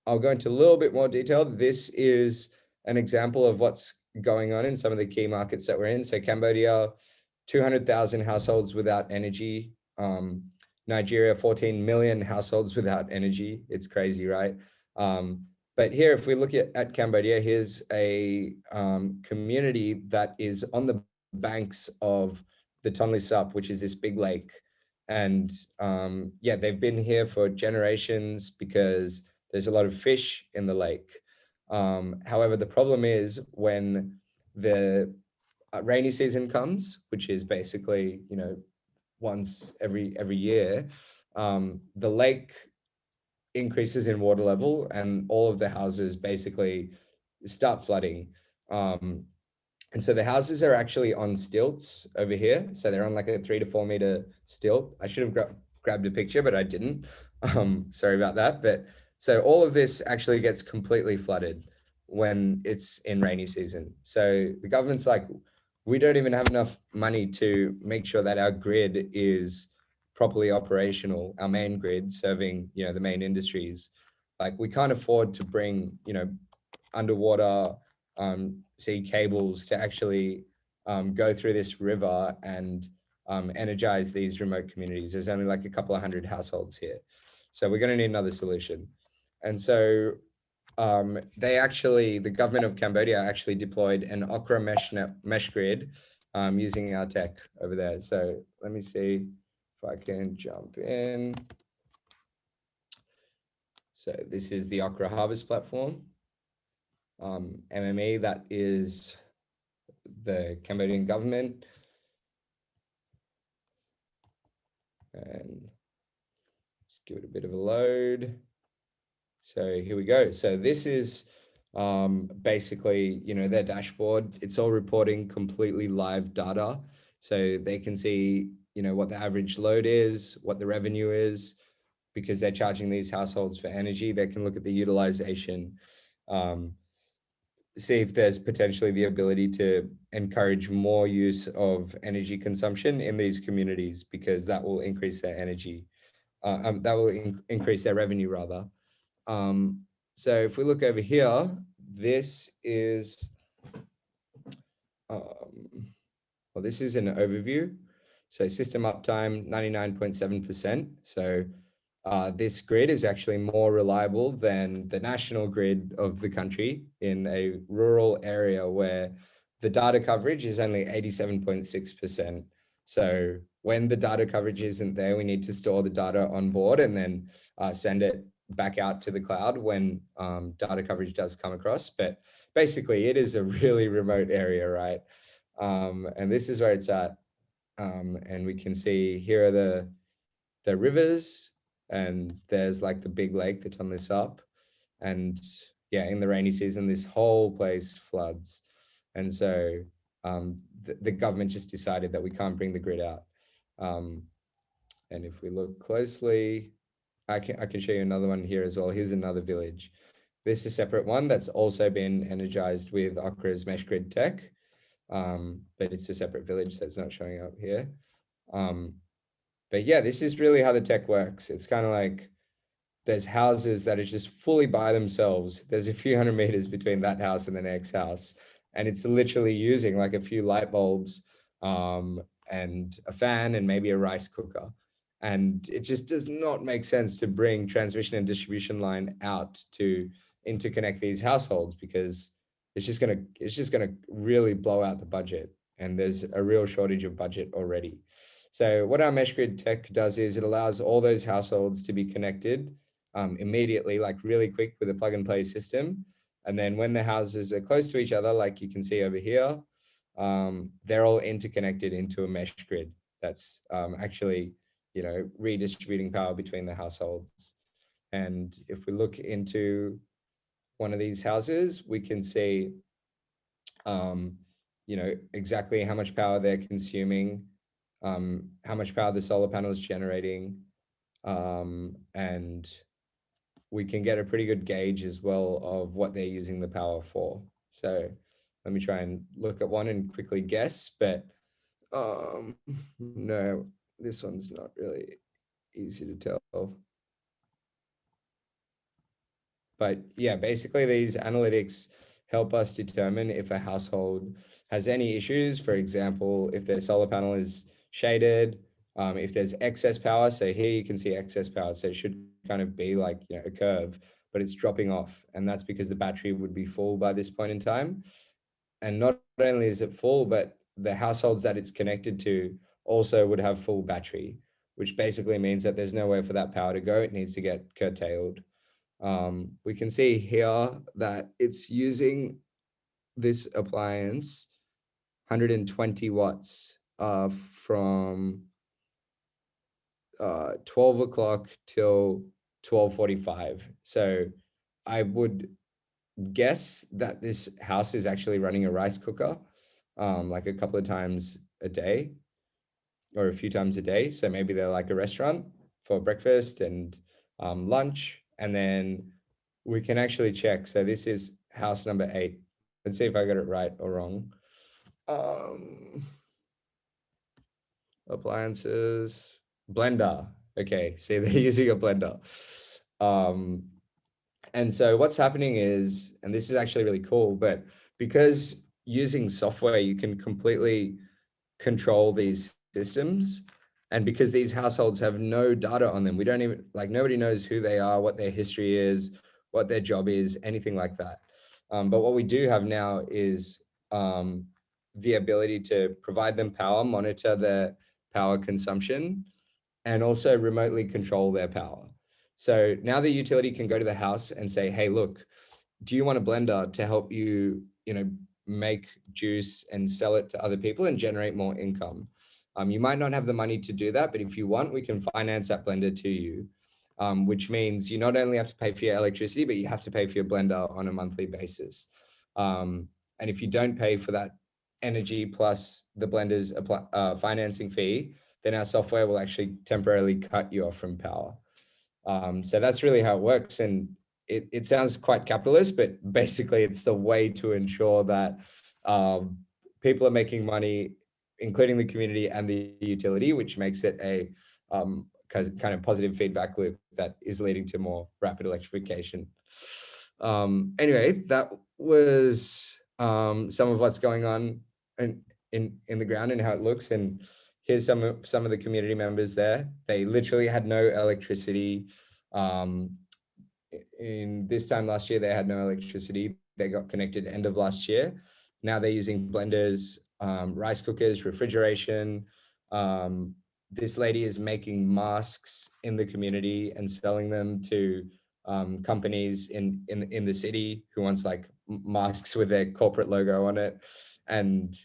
I'll go into a little bit more detail. This is an example of what's going on in some of the key markets that we're in. So Cambodia, 200,000 households without energy. Nigeria, 14 million households without energy. It's crazy, right? But here, if we look at Cambodia, here's a community that is on the banks of the Tonle Sap, which is this big lake. And yeah, they've been here for generations because there's a lot of fish in the lake. However, the problem is when the rainy season comes, which is basically, you know, once every year, the lake increases in water level and all of the houses basically start flooding. And so the houses are actually on stilts over here. So they're on like a 3 to 4 meter stilt. I should have grabbed a picture, but I didn't. Sorry about that. But so all of this actually gets completely flooded when it's in rainy season. So the government's like, we don't even have enough money to make sure that our grid is properly operational, our main grid serving, you know, the main industries. Like we can't afford to bring, you know, underwater sea cables to actually go through this river and energize these remote communities. There's only like a couple of hundred households here. So we're going to need another solution. And so the government of Cambodia actually deployed an Okra mesh grid using our tech over there. So let me see if I can jump in. So this is the Okra Harvest platform. MME, that is the Cambodian government. And let's give it a bit of a load. So here we go. So this is basically, you know, their dashboard. It's all reporting completely live data. So they can see, you know, what the average load is, what the revenue is, because they're charging these households for energy. They can look at the utilization, see if there's potentially the ability to encourage more use of energy consumption in these communities, because that will increase their energy, that will increase their revenue rather. So if we look over here, this is, well, this is an overview. So system uptime, 99.7%. So this grid is actually more reliable than the national grid of the country in a rural area where the data coverage is only 87.6%. So when the data coverage isn't there, we need to store the data on board and then send it back out to the cloud when data coverage does come across. But basically it is a really remote area, right? And this is where it's at. And we can see here are the rivers, and there's like the big lake, the Tonle Sap. And yeah, in the rainy season, this whole place floods. And so the government just decided that we can't bring the grid out. And if we look closely, I can show you another one here as well. Here's another village. This is a separate one that's also been energized with Okra's mesh grid tech, but it's a separate village, so it's not showing up here. But yeah, this is really how the tech works. It's kind of like there's houses that are just fully by themselves. There's a few hundred meters between that house and the next house. And it's literally using like a few light bulbs and a fan and maybe a rice cooker. And it just does not make sense to bring transmission and distribution line out to interconnect these households, because it's just gonna really blow out the budget. And there's a real shortage of budget already. So what our mesh grid tech does is it allows all those households to be connected immediately, like really quick with a plug and play system. And then when the houses are close to each other, like you can see over here, they're all interconnected into a mesh grid that's actually, you know, redistributing power between the households. And if we look into one of these houses, we can see, you know, exactly how much power they're consuming, how much power the solar panel is generating, and we can get a pretty good gauge as well of what they're using the power for. So let me try and look at one and quickly guess, but no, this one's not really easy to tell. But yeah, basically these analytics help us determine if a household has any issues. For example, if their solar panel is shaded, if there's excess power. So here you can see excess power. So it should kind of be like, you know, a curve, but it's dropping off. And that's because the battery would be full by this point in time. And not only is it full, but the households that it's connected to also would have full battery, which basically means that there's nowhere for that power to go. It needs to get curtailed. We can see here that it's using this appliance 120 watts from 12 o'clock till 12:45. So I would guess that this house is actually running a rice cooker like a couple of times a day or a few times a day. So maybe they're like a restaurant for breakfast and lunch. And then we can actually check. So this is house number 8. Let's see if I got it right or wrong. Appliances, blender. Okay, see, they're using a blender. And so what's happening is, and this is actually really cool, but because using software, you can completely control these systems. And because these households have no data on them, we don't even, like, nobody knows who they are, what their history is, what their job is, anything like that. But what we do have now is the ability to provide them power, monitor their power consumption, and also remotely control their power. So now the utility can go to the house and say, hey, look, do you want a blender to help you, you know, make juice and sell it to other people and generate more income? You might not have the money to do that, but if you want, we can finance that blender to you, which means you not only have to pay for your electricity, but you have to pay for your blender on a monthly basis. And if you don't pay for that energy plus the blender's financing fee, then our software will actually temporarily cut you off from power. So that's really how it works. And it sounds quite capitalist, but basically it's the way to ensure that people are making money, including the community and the utility, which makes it a kind of positive feedback loop that is leading to more rapid electrification. Anyway, that was some of what's going on in the ground and how it looks. And here's some of the community members there. They literally had no electricity. In this time last year, they had no electricity. They got connected end of last year. Now they're using blenders, rice cookers, refrigeration. This lady is making masks in the community and selling them to companies in the city who wants like masks with their corporate logo on it. And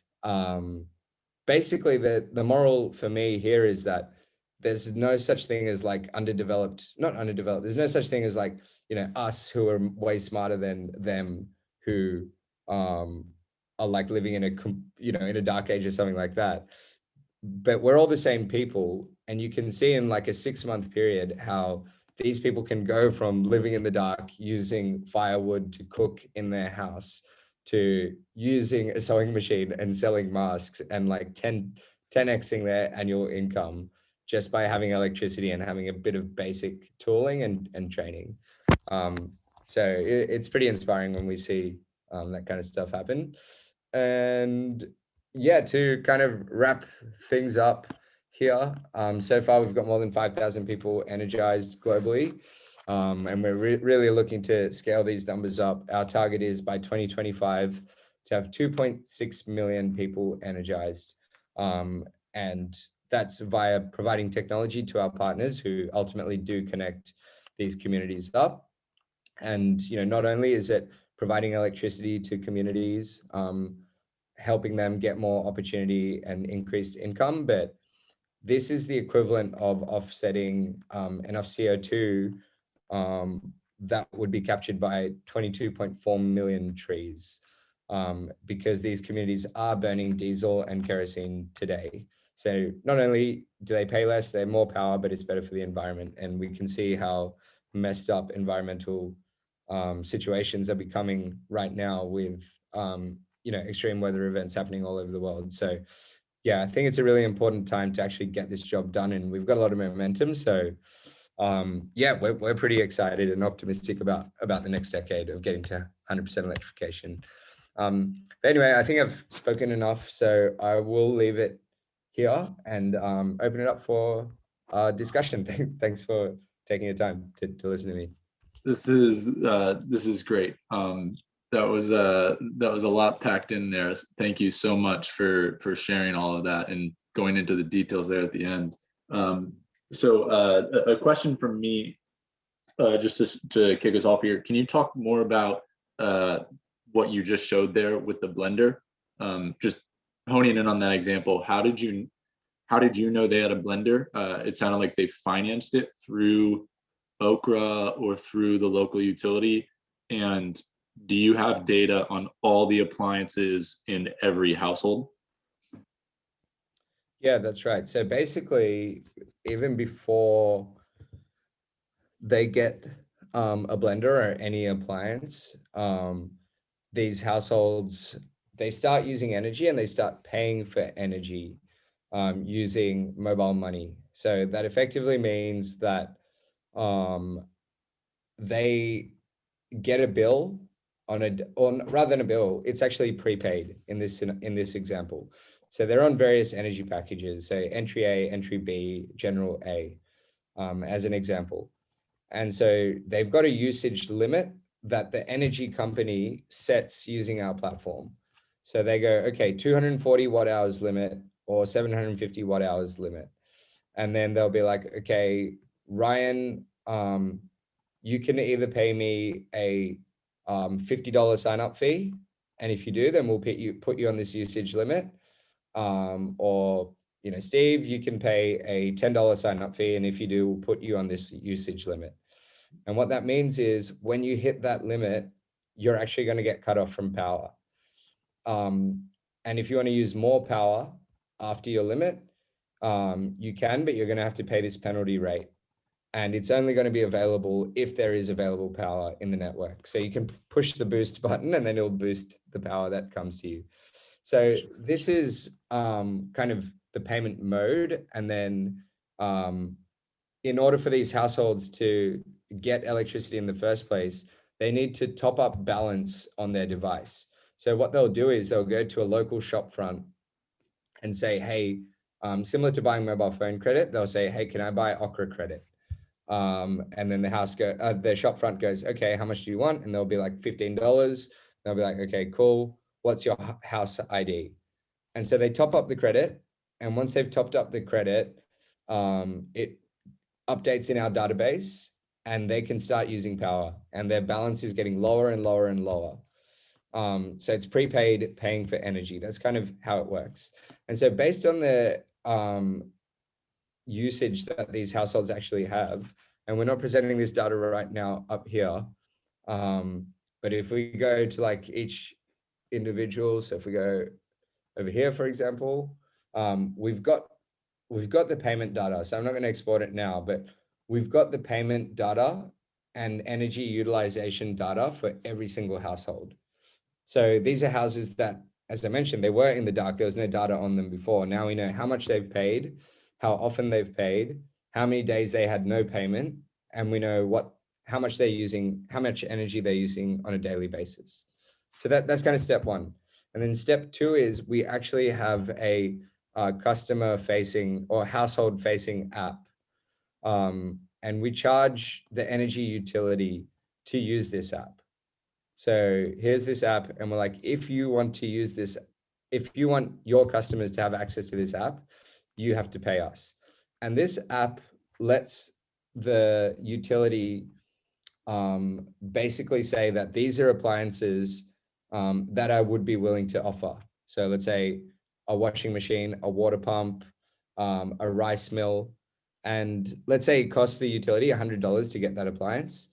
basically the moral for me here is that there's no such thing as like not underdeveloped. There's no such thing as like, you know, us who are way smarter than them who are like living in a dark age or something like that. But we're all the same people. And you can see in like a 6-month period how these people can go from living in the dark, using firewood to cook in their house, to using a sewing machine and selling masks and like 10xing their annual income just by having electricity and having a bit of basic tooling and training. So it's pretty inspiring when we see that kind of stuff happen. And yeah, to kind of wrap things up here, so far we've got more than 5,000 people energized globally. And we're really looking to scale these numbers up. Our target is by 2025 to have 2.6 million people energized. And that's via providing technology to our partners who ultimately do connect these communities up. And, you know, not only is it providing electricity to communities, helping them get more opportunity and increased income, but this is the equivalent of offsetting enough CO2 that would be captured by 22.4 million trees, because these communities are burning diesel and kerosene today. So not only do they pay less, they're more power, but it's better for the environment. And we can see how messed up environmental situations are becoming right now with extreme weather events happening all over the world. So yeah, I think it's a really important time to actually get this job done, and we've got a lot of momentum. So yeah, we're pretty excited and optimistic about the next decade of getting to 100% electrification. But anyway, I think I've spoken enough, so I will leave it here and open it up for discussion. Thanks for taking your time to listen to me. This is great. That was a lot packed in there. Thank you so much for sharing all of that and going into the details there at the end. So a question from me, just to kick us off here. Can you talk more about what you just showed there with the blender? Just honing in on that example. How did you know they had a blender? It sounded like they financed it through Okra or through the local utility. And do you have data on all the appliances in every household? Yeah, that's right. So basically, even before they get a blender or any appliance, these households, they start using energy and they start paying for energy using mobile money. So that effectively means that they get a bill or rather than a bill, it's actually prepaid in this example. So they're on various energy packages, say entry A, entry B, general A, as an example. And so they've got a usage limit that the energy company sets using our platform. So they go, okay, 240 watt hours limit or 750 watt hours limit. And then they'll be like, okay, Ryan, you can either pay me a $50 sign up fee. And if you do, then we'll put you on this usage limit. Or, you know, Steve, you can pay a $10 sign up fee. And if you do, we'll put you on this usage limit. And what that means is when you hit that limit, you're actually going to get cut off from power. And if you want to use more power after your limit, you can, but you're going to have to pay this penalty rate. And it's only going to be available if there is available power in the network. So you can push the boost button and then it'll boost the power that comes to you. So this is kind of the payment mode. And then in order for these households to get electricity in the first place, they need to top up balance on their device. So what they'll do is they'll go to a local shop front and say, hey, similar to buying mobile phone credit, they'll say, hey, can I buy Okra credit? And then the shop front goes, okay, how much do you want? And they'll be like $15. They'll be like, okay, cool. What's your house ID? And so they top up the credit. And once they've topped up the credit, it updates in our database and they can start using power and their balance is getting lower and lower and lower. So it's prepaid paying for energy. That's kind of how it works. And so based on the usage that these households actually have, and we're not presenting this data right now up here, but if we go to like each individual, so if we go over here, for example, we've got the payment data. So I'm not going to export it now, but we've got the payment data and energy utilization data for every single household. So these are houses that, as I mentioned, they were in the dark. There was no data on them before. Now we know how much they've paid, how often they've paid, how many days they had no payment, and we know how much they're using, how much energy they're using on a daily basis. So that's kind of step one. And then step two is we actually have a customer facing or household facing app. And we charge the energy utility to use this app. So here's this app, and we're like, if you want to use this, if you want your customers to have access to this app, you have to pay us. And this app lets the utility basically say that these are appliances that I would be willing to offer. So let's say a washing machine, a water pump, a rice mill, and let's say it costs the utility $100 to get that appliance.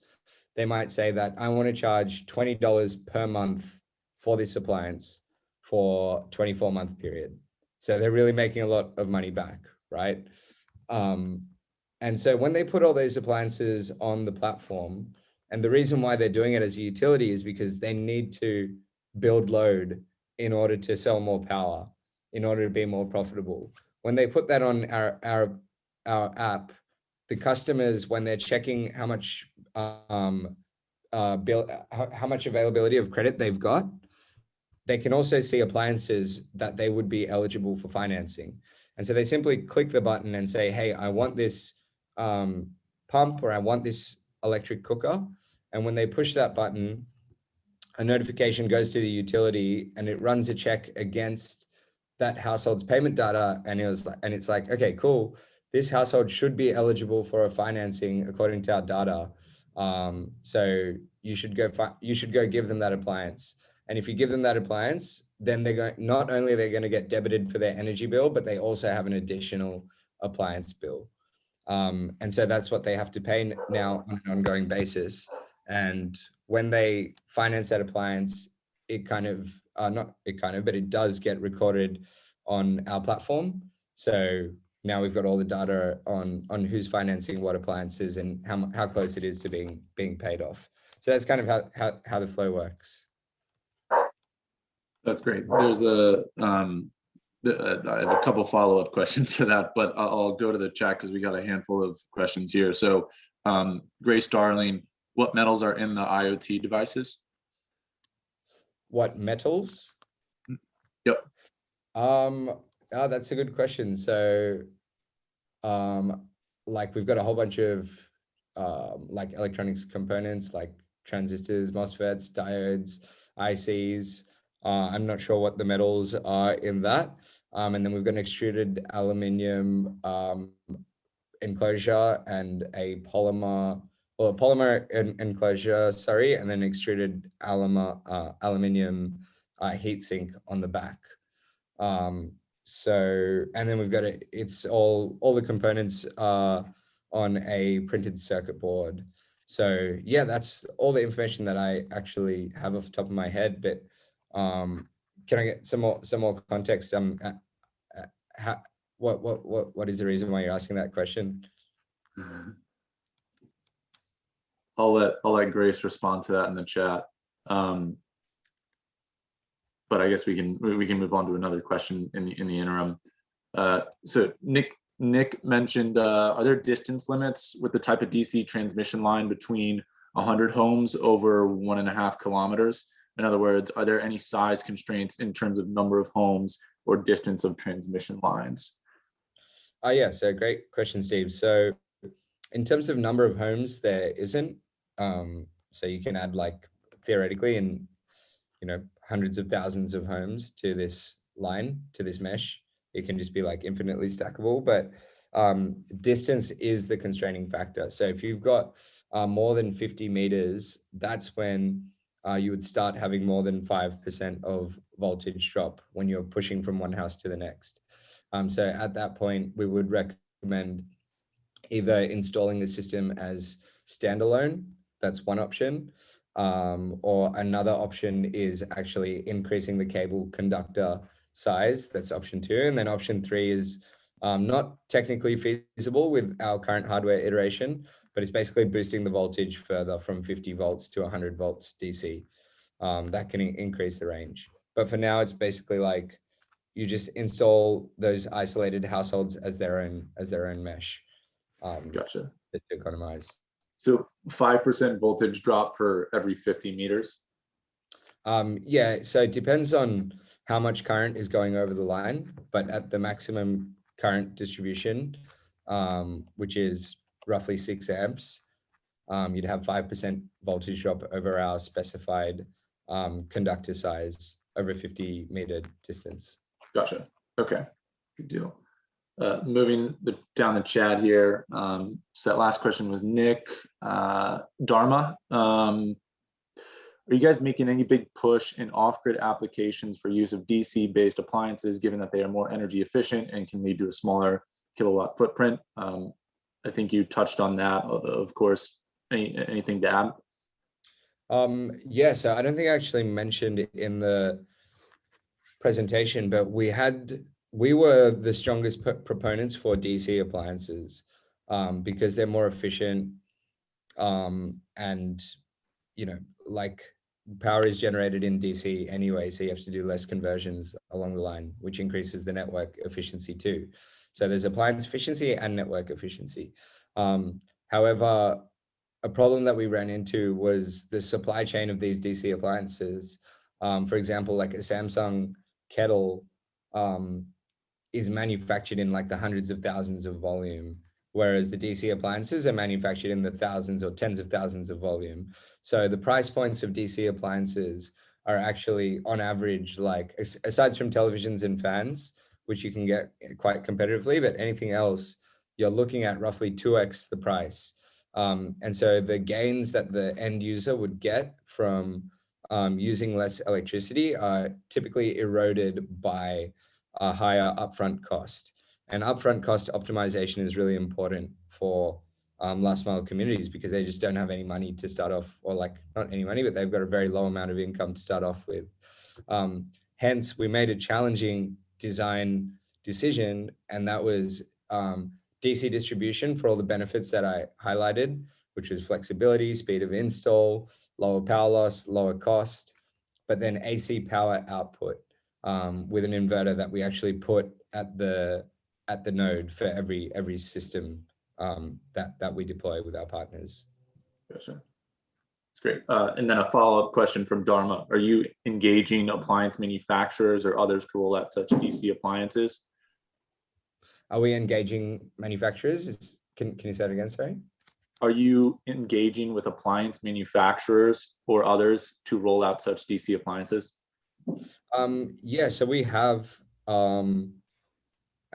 They might say that I want to charge $20 per month for this appliance for 24-month period. So they're really making a lot of money back, right? And so when they put all those appliances on the platform, and the reason why they're doing it as a utility is because they need to build load in order to sell more power, in order to be more profitable. When they put that on our app, the customers, when they're checking how much how much availability of credit they've got, they can also see appliances that they would be eligible for financing. And so they simply click the button and say, hey, I want this pump, or I want this electric cooker. And when they push that button, a notification goes to the utility and it runs a check against that household's payment data. And it's like, okay, cool. This household should be eligible for a financing according to our data. So you should go give them that appliance. And if you give them that appliance, then not only are they going to get debited for their energy bill, but they also have an additional appliance bill. And so that's what they have to pay now on an ongoing basis. And when they finance that appliance, it does get recorded on our platform. So now we've got all the data on who's financing what appliances and how close it is to being paid off. So that's kind of how the flow works. That's great. There's I have a couple follow-up questions to that, but I'll go to the chat because we got a handful of questions here. So Grace Darling, what metals are in the IoT devices? What metals? Yep. Oh, that's a good question. So like we've got a whole bunch of like electronics components like transistors, MOSFETs, diodes, ICs. I'm not sure what the metals are in that. And then we've got an extruded aluminium enclosure and a polymer enclosure, sorry, and then extruded aluminium heatsink on the back. So, and then we've got it's all the components are on a printed circuit board. So yeah, that's all the information that I actually have off the top of my head. But can I get some more context? What is the reason why you're asking that question? I'll let Grace respond to that in the chat. But I guess we can move on to another question in the interim. So Nick mentioned, are there distance limits with the type of DC transmission line between 100 homes over 1.5 kilometers? In other words, are there any size constraints in terms of number of homes or distance of transmission lines? Yeah, so great question, Steve. So in terms of number of homes, there isn't. So you can add like theoretically in, hundreds of thousands of homes to this line, to this mesh. It can just be like infinitely stackable, but distance is the constraining factor. So if you've got more than 50 meters, that's when you would start having more than 5% of voltage drop when you're pushing from one house to the next. So at that point, we would recommend either installing the system as standalone, that's one option, or another option is actually increasing the cable conductor size, that's option 2. And then option 3 is not technically feasible with our current hardware iteration, but it's basically boosting the voltage further from 50 volts to 100 volts DC. That can increase the range. But for now, it's basically like you just install those isolated households as their own mesh. Gotcha. To economize. So 5% voltage drop for every 50 meters? Yeah, so it depends on how much current is going over the line, but at the maximum current distribution, which is roughly 6 amps, you'd have 5% voltage drop over our specified conductor size over a 50-meter distance. Gotcha. Okay, good deal. Moving down the chat here. So that last question was Nick. Dharma, are you guys making any big push in off-grid applications for use of DC-based appliances, given that they are more energy efficient and can lead to a smaller kilowatt footprint? I think you touched on that, of course. Anything to add? Yeah, so I don't think I actually mentioned it in the presentation, but we were the strongest proponents for DC appliances because they're more efficient and, like power is generated in DC anyway, so you have to do less conversions along the line, which increases the network efficiency too. So there's appliance efficiency and network efficiency. However, a problem that we ran into was the supply chain of these DC appliances. For example, like a Samsung kettle is manufactured in like the hundreds of thousands of volume, whereas the DC appliances are manufactured in the thousands or tens of thousands of volume. So the price points of DC appliances are actually on average, like aside from televisions and fans, which you can get quite competitively, but anything else, you're looking at roughly 2x the price. And so the gains that the end user would get from using less electricity are typically eroded by a higher upfront cost. And upfront cost optimization is really important for last mile communities because they just don't have any money to start off, or like not any money, but they've got a very low amount of income to start off with. Hence, we made a challenging design decision, and that was DC distribution for all the benefits that I highlighted, which was flexibility, speed of install, lower power loss, lower cost, but then AC power output with an inverter that we actually put at the node for every system that we deploy with our partners. Gotcha. That's great. And then a follow-up question from Dharma. Are you engaging appliance manufacturers or others to roll out such DC appliances? Are we engaging manufacturers? Can you say it again, sorry? Are you engaging with appliance manufacturers or others to roll out such DC appliances? Yeah, so we have, and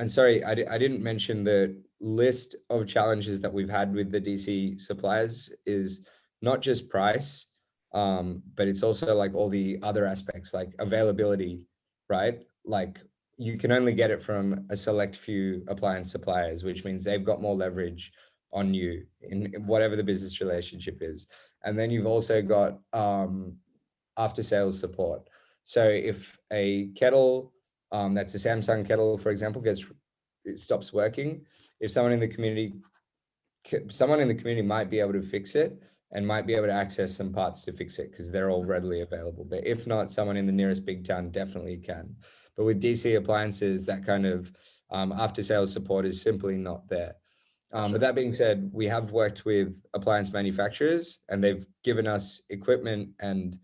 sorry, I didn't mention the list of challenges that we've had with the DC suppliers is not just price, but it's also like all the other aspects like availability, right? Like you can only get it from a select few appliance suppliers, which means they've got more leverage on you in whatever the business relationship is. And then you've also got after sales support. So if a kettle that's a Samsung kettle, for example, it stops working, if someone in the community might be able to fix it and might be able to access some parts to fix it because they're all readily available. But if not, someone in the nearest big town definitely can. But with DC appliances, that kind of after sales support is simply not there. But that being said, we have worked with appliance manufacturers and they've given us equipment, and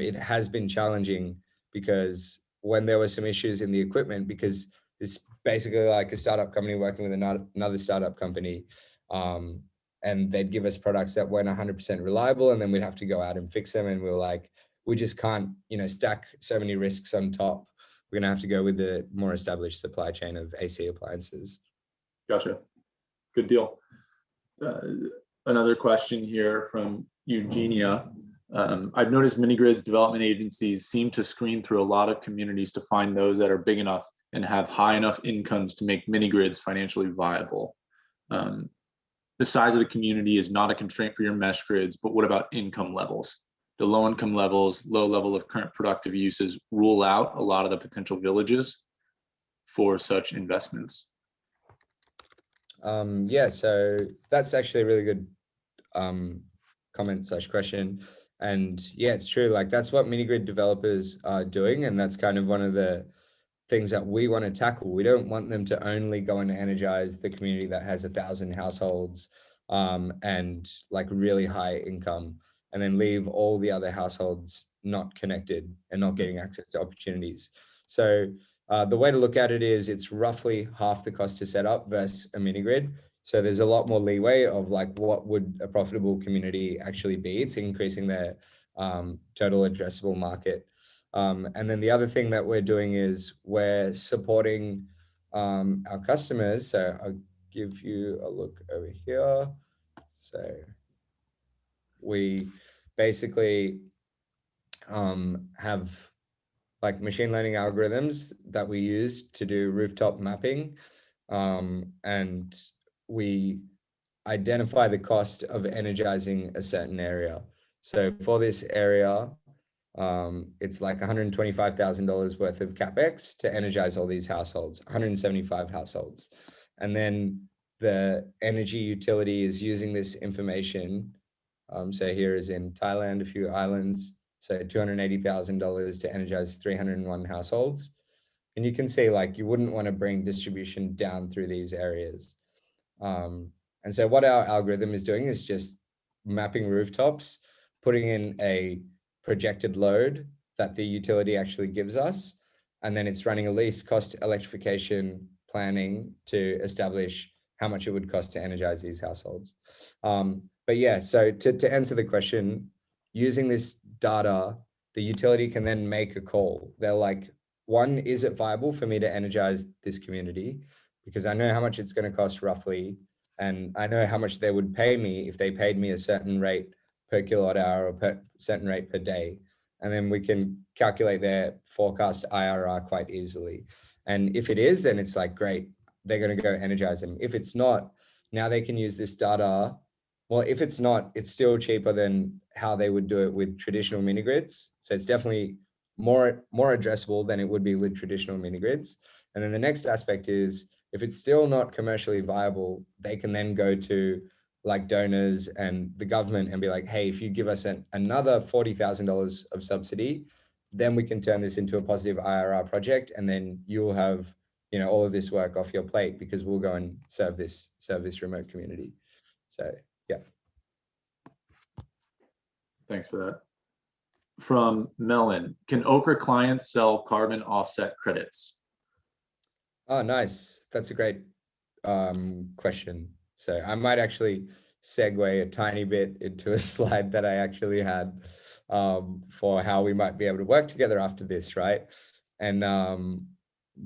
it has been challenging because when there were some issues in the equipment, because it's basically like a startup company working with another startup company, and they'd give us products that weren't 100% reliable, and then we'd have to go out and fix them. And we were like, we just can't, stack so many risks on top. We're gonna have to go with the more established supply chain of AC appliances. Gotcha. Good deal. Another question here from Eugenia. I've noticed mini grids development agencies seem to screen through a lot of communities to find those that are big enough and have high enough incomes to make mini grids financially viable. The size of the community is not a constraint for your mesh grids, but what about income levels? The low income levels, low level of current productive uses rule out a lot of the potential villages for such investments. Yeah, so that's actually a really good comment / question. And yeah, it's true. Like that's what mini grid developers are doing. And that's kind of one of the things that we want to tackle. We don't want them to only go and energize the community that has 1,000 households and like really high income, and then leave all the other households not connected and not getting access to opportunities. So the way to look at it is it's roughly half the cost to set up versus a mini grid. So there's a lot more leeway of like what would a profitable community actually be. It's increasing their total addressable market. And then the other thing that we're doing is we're supporting our customers. So I'll give you a look over here. So we basically have like machine learning algorithms that we use to do rooftop mapping. And we identify the cost of energizing a certain area. So for this area, it's like $125,000 worth of CapEx to energize all these households, 175 households. And then the energy utility is using this information. So here is in Thailand, a few islands, so $280,000 to energize 301 households. And you can see like you wouldn't want to bring distribution down through these areas. And so what our algorithm is doing is just mapping rooftops, putting in a projected load that the utility actually gives us, and then it's running a least cost electrification planning to establish how much it would cost to energize these households. But yeah, so to answer the question, using this data, the utility can then make a call. They're like, one, is it viable for me to energize this community? Because I know how much it's going to cost roughly, and I know how much they would pay me if they paid me a certain rate per kilowatt hour or per certain rate per day. And then we can calculate their forecast IRR quite easily. And if it is, then it's like, great, they're going to go energize them. If it's not, now they can use this data. Well, if it's not, it's still cheaper than how they would do it with traditional mini grids. So it's definitely more addressable than it would be with traditional mini grids. And then the next aspect is, if it's still not commercially viable, they can then go to like donors and the government and be like, hey, if you give us another $40,000 of subsidy, then we can turn this into a positive IRR project. And then you'll have, you know, all of this work off your plate because we'll go and serve this remote community. So yeah. Thanks for that. From Melon, can Okra clients sell carbon offset credits? Oh, nice. That's a great question. So I might actually segue a tiny bit into a slide that I actually had for how we might be able to work together after this, right? And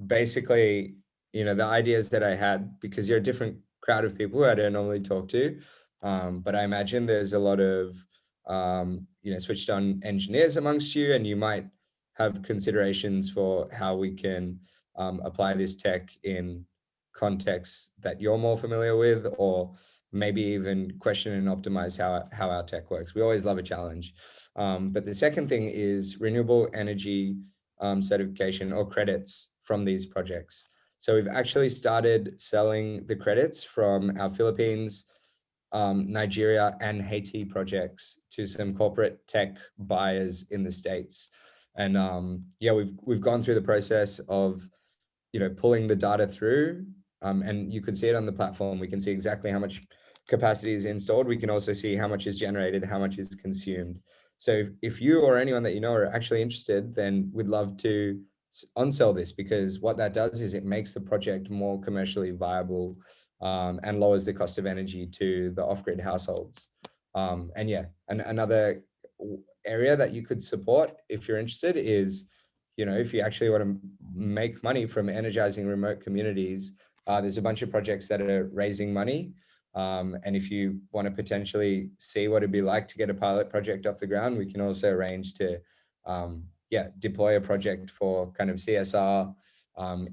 basically, you know, the ideas that I had, because you're a different crowd of people who I don't normally talk to, but I imagine there's a lot of, you know, switched on engineers amongst you, and you might have considerations for how we can apply this tech in contexts that you're more familiar with, or maybe even question and optimize how our tech works. We always love a challenge. But the second thing is renewable energy certification or credits from these projects. So we've actually started selling the credits from our Philippines, Nigeria and Haiti projects to some corporate tech buyers in the States. And yeah, we've gone through the process of, you know, pulling the data through, and you can see it on the platform. We can see exactly how much capacity is installed. We can also see how much is generated, how much is consumed. So if you or anyone that you know are actually interested, then we'd love to on-sell this, because what that does is it makes the project more commercially viable and lowers the cost of energy to the off-grid households. And yeah, another area that you could support if you're interested is, you know, if you actually want to make money from energizing remote communities, there's a bunch of projects that are raising money. And if you want to potentially see what it'd be like to get a pilot project off the ground, we can also arrange to, yeah, deploy a project for kind of CSR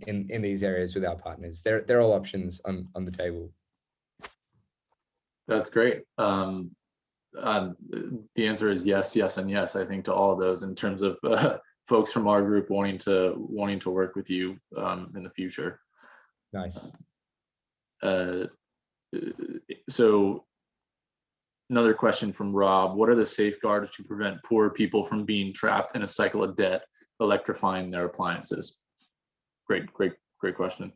in these areas with our partners. They're all options on the table. That's great. The answer is yes, yes, and yes, I think, to all of those, in terms of folks from our group wanting to work with you in the future. Nice. So another question from Rob: what are the safeguards to prevent poor people from being trapped in a cycle of debt, electrifying their appliances? Great question.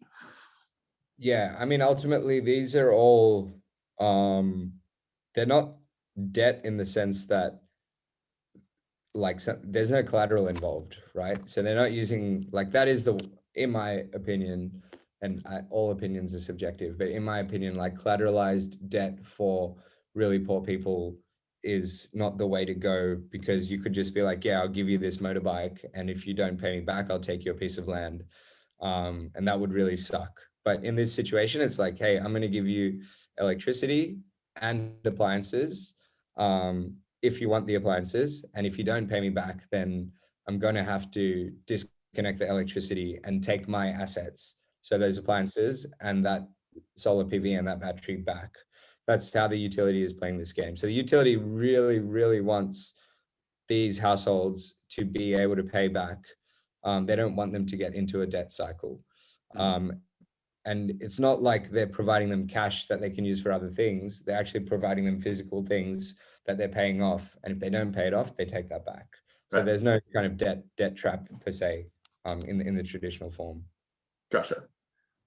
Yeah, I mean, ultimately, these are all, they're not debt in the sense that, like, there's no collateral involved, right? So they're not using, like, that is in my opinion, and all opinions are subjective, but in my opinion, like, collateralized debt for really poor people is not the way to go, because you could just be like, yeah, I'll give you this motorbike, and if you don't pay me back, I'll take your piece of land. And that would really suck. But in this situation, it's like, hey, I'm going to give you electricity and appliances if you want the appliances. And if you don't pay me back, then I'm going to have to disconnect the electricity and take my assets, so those appliances and that solar PV and that battery back. That's how the utility is playing this game. So the utility really, really wants these households to be able to pay back. They don't want them to get into a debt cycle. And it's not like they're providing them cash that they can use for other things. They're actually providing them physical things that they're paying off. And if they don't pay it off, they take that back. So there's no kind of debt trap per se in the traditional form. Gotcha.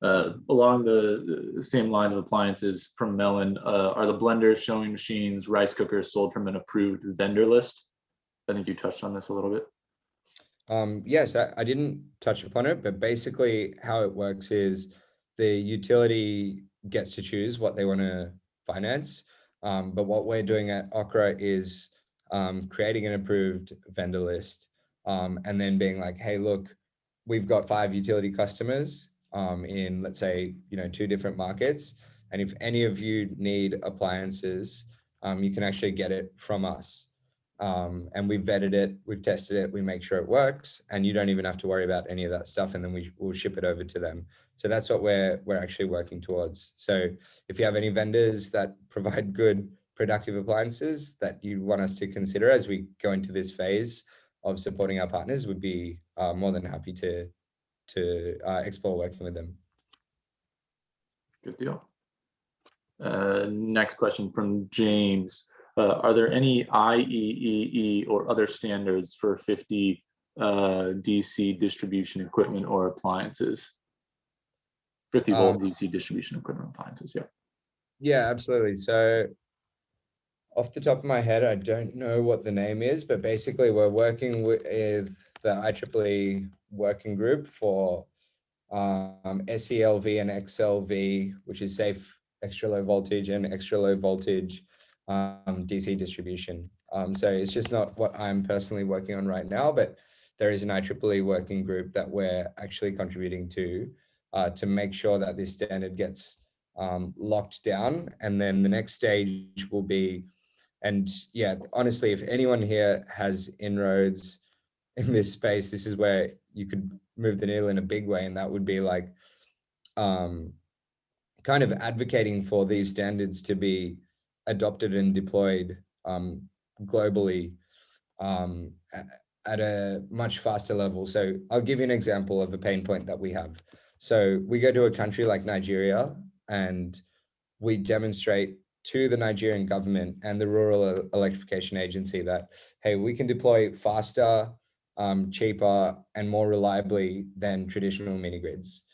Along the same lines of appliances from Mellon, are the blenders, sewing machines, rice cookers sold from an approved vendor list? I think you touched on this a little bit. Yes, I didn't touch upon it, but basically how it works is the utility gets to choose what they want to finance. But what we're doing at Okra is creating an approved vendor list, and then being like, hey, look, we've got 5 utility customers in, let's say, 2 different markets. And if any of you need appliances, you can actually get it from us. And we've vetted it, we've tested it, we make sure it works, and you don't even have to worry about any of that stuff. And then we'll ship it over to them. So that's what we're actually working towards. So if you have any vendors that provide good, productive appliances that you want us to consider as we go into this phase of supporting our partners, would be more than happy to explore working with them. Good deal. Next question from James. Are there any IEEE or other standards for 50 DC distribution equipment or appliances? 50 volt DC distribution equipment appliances, yeah. Yeah, absolutely. So off the top of my head, I don't know what the name is, but basically we're working with the IEEE working group for SELV and XLV, which is safe extra low voltage and extra low voltage DC distribution. So it's just not what I'm personally working on right now, but there is an IEEE working group that we're actually contributing to make sure that this standard gets locked down. And then the next stage will be, and yeah, honestly, if anyone here has inroads in this space, this is where you could move the needle in a big way. And that would be like kind of advocating for these standards to be adopted and deployed globally at a much faster level. So I'll give you an example of a pain point that we have. So we go to a country like Nigeria and we demonstrate to the Nigerian government and the Rural Electrification Agency that, hey, we can deploy faster, cheaper, and more reliably than traditional mini grids.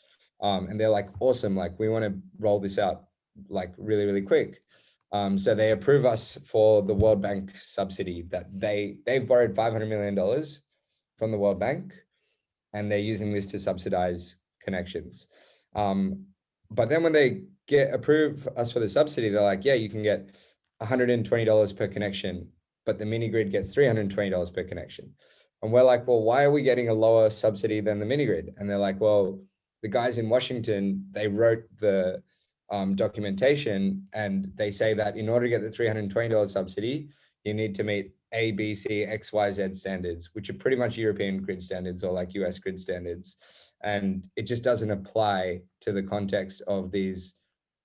And they're like, awesome, like we want to roll this out like really, really quick. So they approve us for the World Bank subsidy that they've borrowed $500 million from the World Bank, and they're using this to subsidize connections. But then when they approve us for the subsidy, they're like, yeah, you can get $120 per connection, but the mini grid gets $320 per connection. And we're like, well, why are we getting a lower subsidy than the mini grid? And they're like, well, the guys in Washington, they wrote the documentation, and they say that in order to get the $320 subsidy, you need to meet A, B, C, X, Y, Z standards, which are pretty much European grid standards or like US grid standards. And it just doesn't apply to the context of these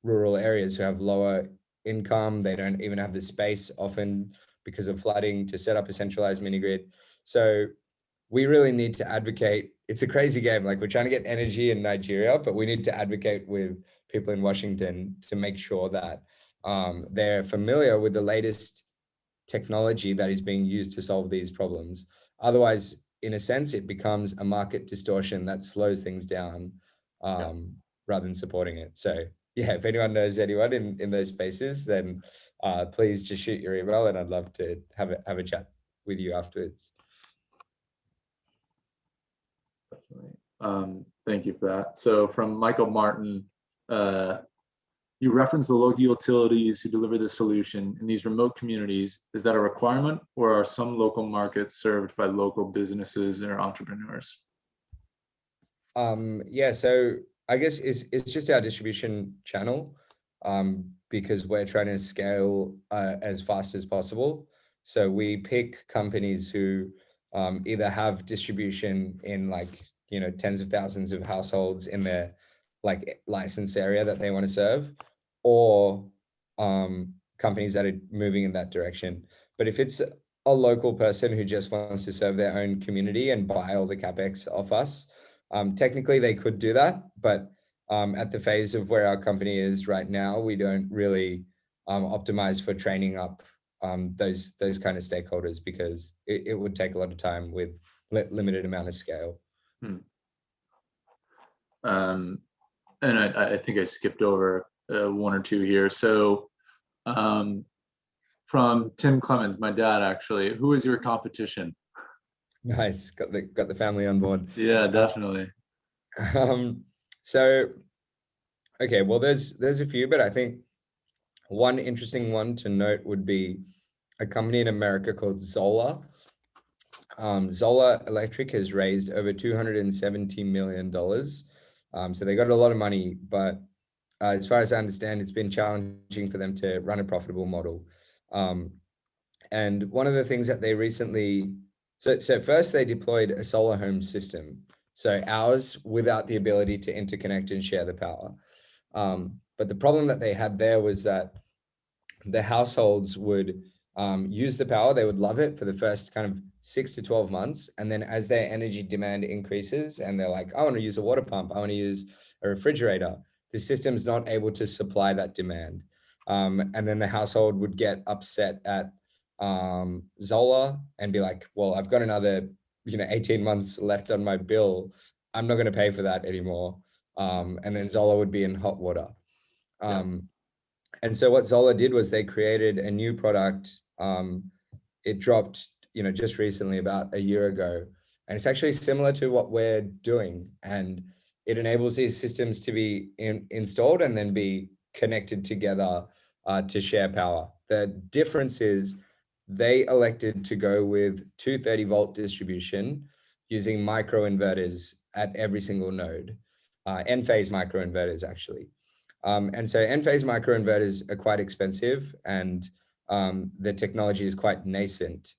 rural areas who have lower income. They don't even have the space often because of flooding to set up a centralized mini grid. So we really need to advocate. It's a crazy game. Like we're trying to get energy in Nigeria, but we need to advocate with people in Washington to make sure that they're familiar with the latest technology that is being used to solve these problems. Otherwise, in a sense, it becomes a market distortion that slows things down rather than supporting it. So yeah, if anyone knows anyone in those spaces, then please just shoot your email, and I'd love to have a chat with you afterwards. Definitely. Thank you for that. So from Michael Martin, you referenced the local utilities who deliver the solution in these remote communities. Is that a requirement, or are some local markets served by local businesses or entrepreneurs? Yeah, so I guess it's just our distribution channel, because we're trying to scale as fast as possible. So we pick companies who either have distribution in like, tens of thousands of households in their like license area that they want to serve, or companies that are moving in that direction. But if it's a local person who just wants to serve their own community and buy all the CapEx off us, technically they could do that. But at the phase of where our company is right now, we don't really optimize for training up those kind of stakeholders, because it would take a lot of time with limited amount of scale. and I think I skipped over one or two here. So from Tim Clemens, my dad, actually, who is your competition? Nice, got the family on board. Yeah, definitely. So, okay, well, there's a few, but I think one interesting one to note would be a company in America called Zola. Zola Electric has raised over $270 million. So they got a lot of money, but as far as I understand, it's been challenging for them to run a profitable model. And one of the things that they recently, so first they deployed a solar home system. So ours without the ability to interconnect and share the power. But the problem that they had there was that the households would use the power, they would love it for the first kind of 6 to 12 months. And then as their energy demand increases and they're like, I want to use a water pump, I want to use a refrigerator, the system's not able to supply that demand. And then the household would get upset at Zola and be like, well, I've got another 18 months left on my bill. I'm not going to pay for that anymore. And then Zola would be in hot water. And so what Zola did was they created a new product. It dropped, just recently, about a year ago. And it's actually similar to what we're doing. And it enables these systems to be installed and then be connected together to share power. The difference is they elected to go with 230-volt distribution using microinverters at every single node, N-phase microinverters, actually. And so N-phase microinverters are quite expensive and the technology is quite nascent.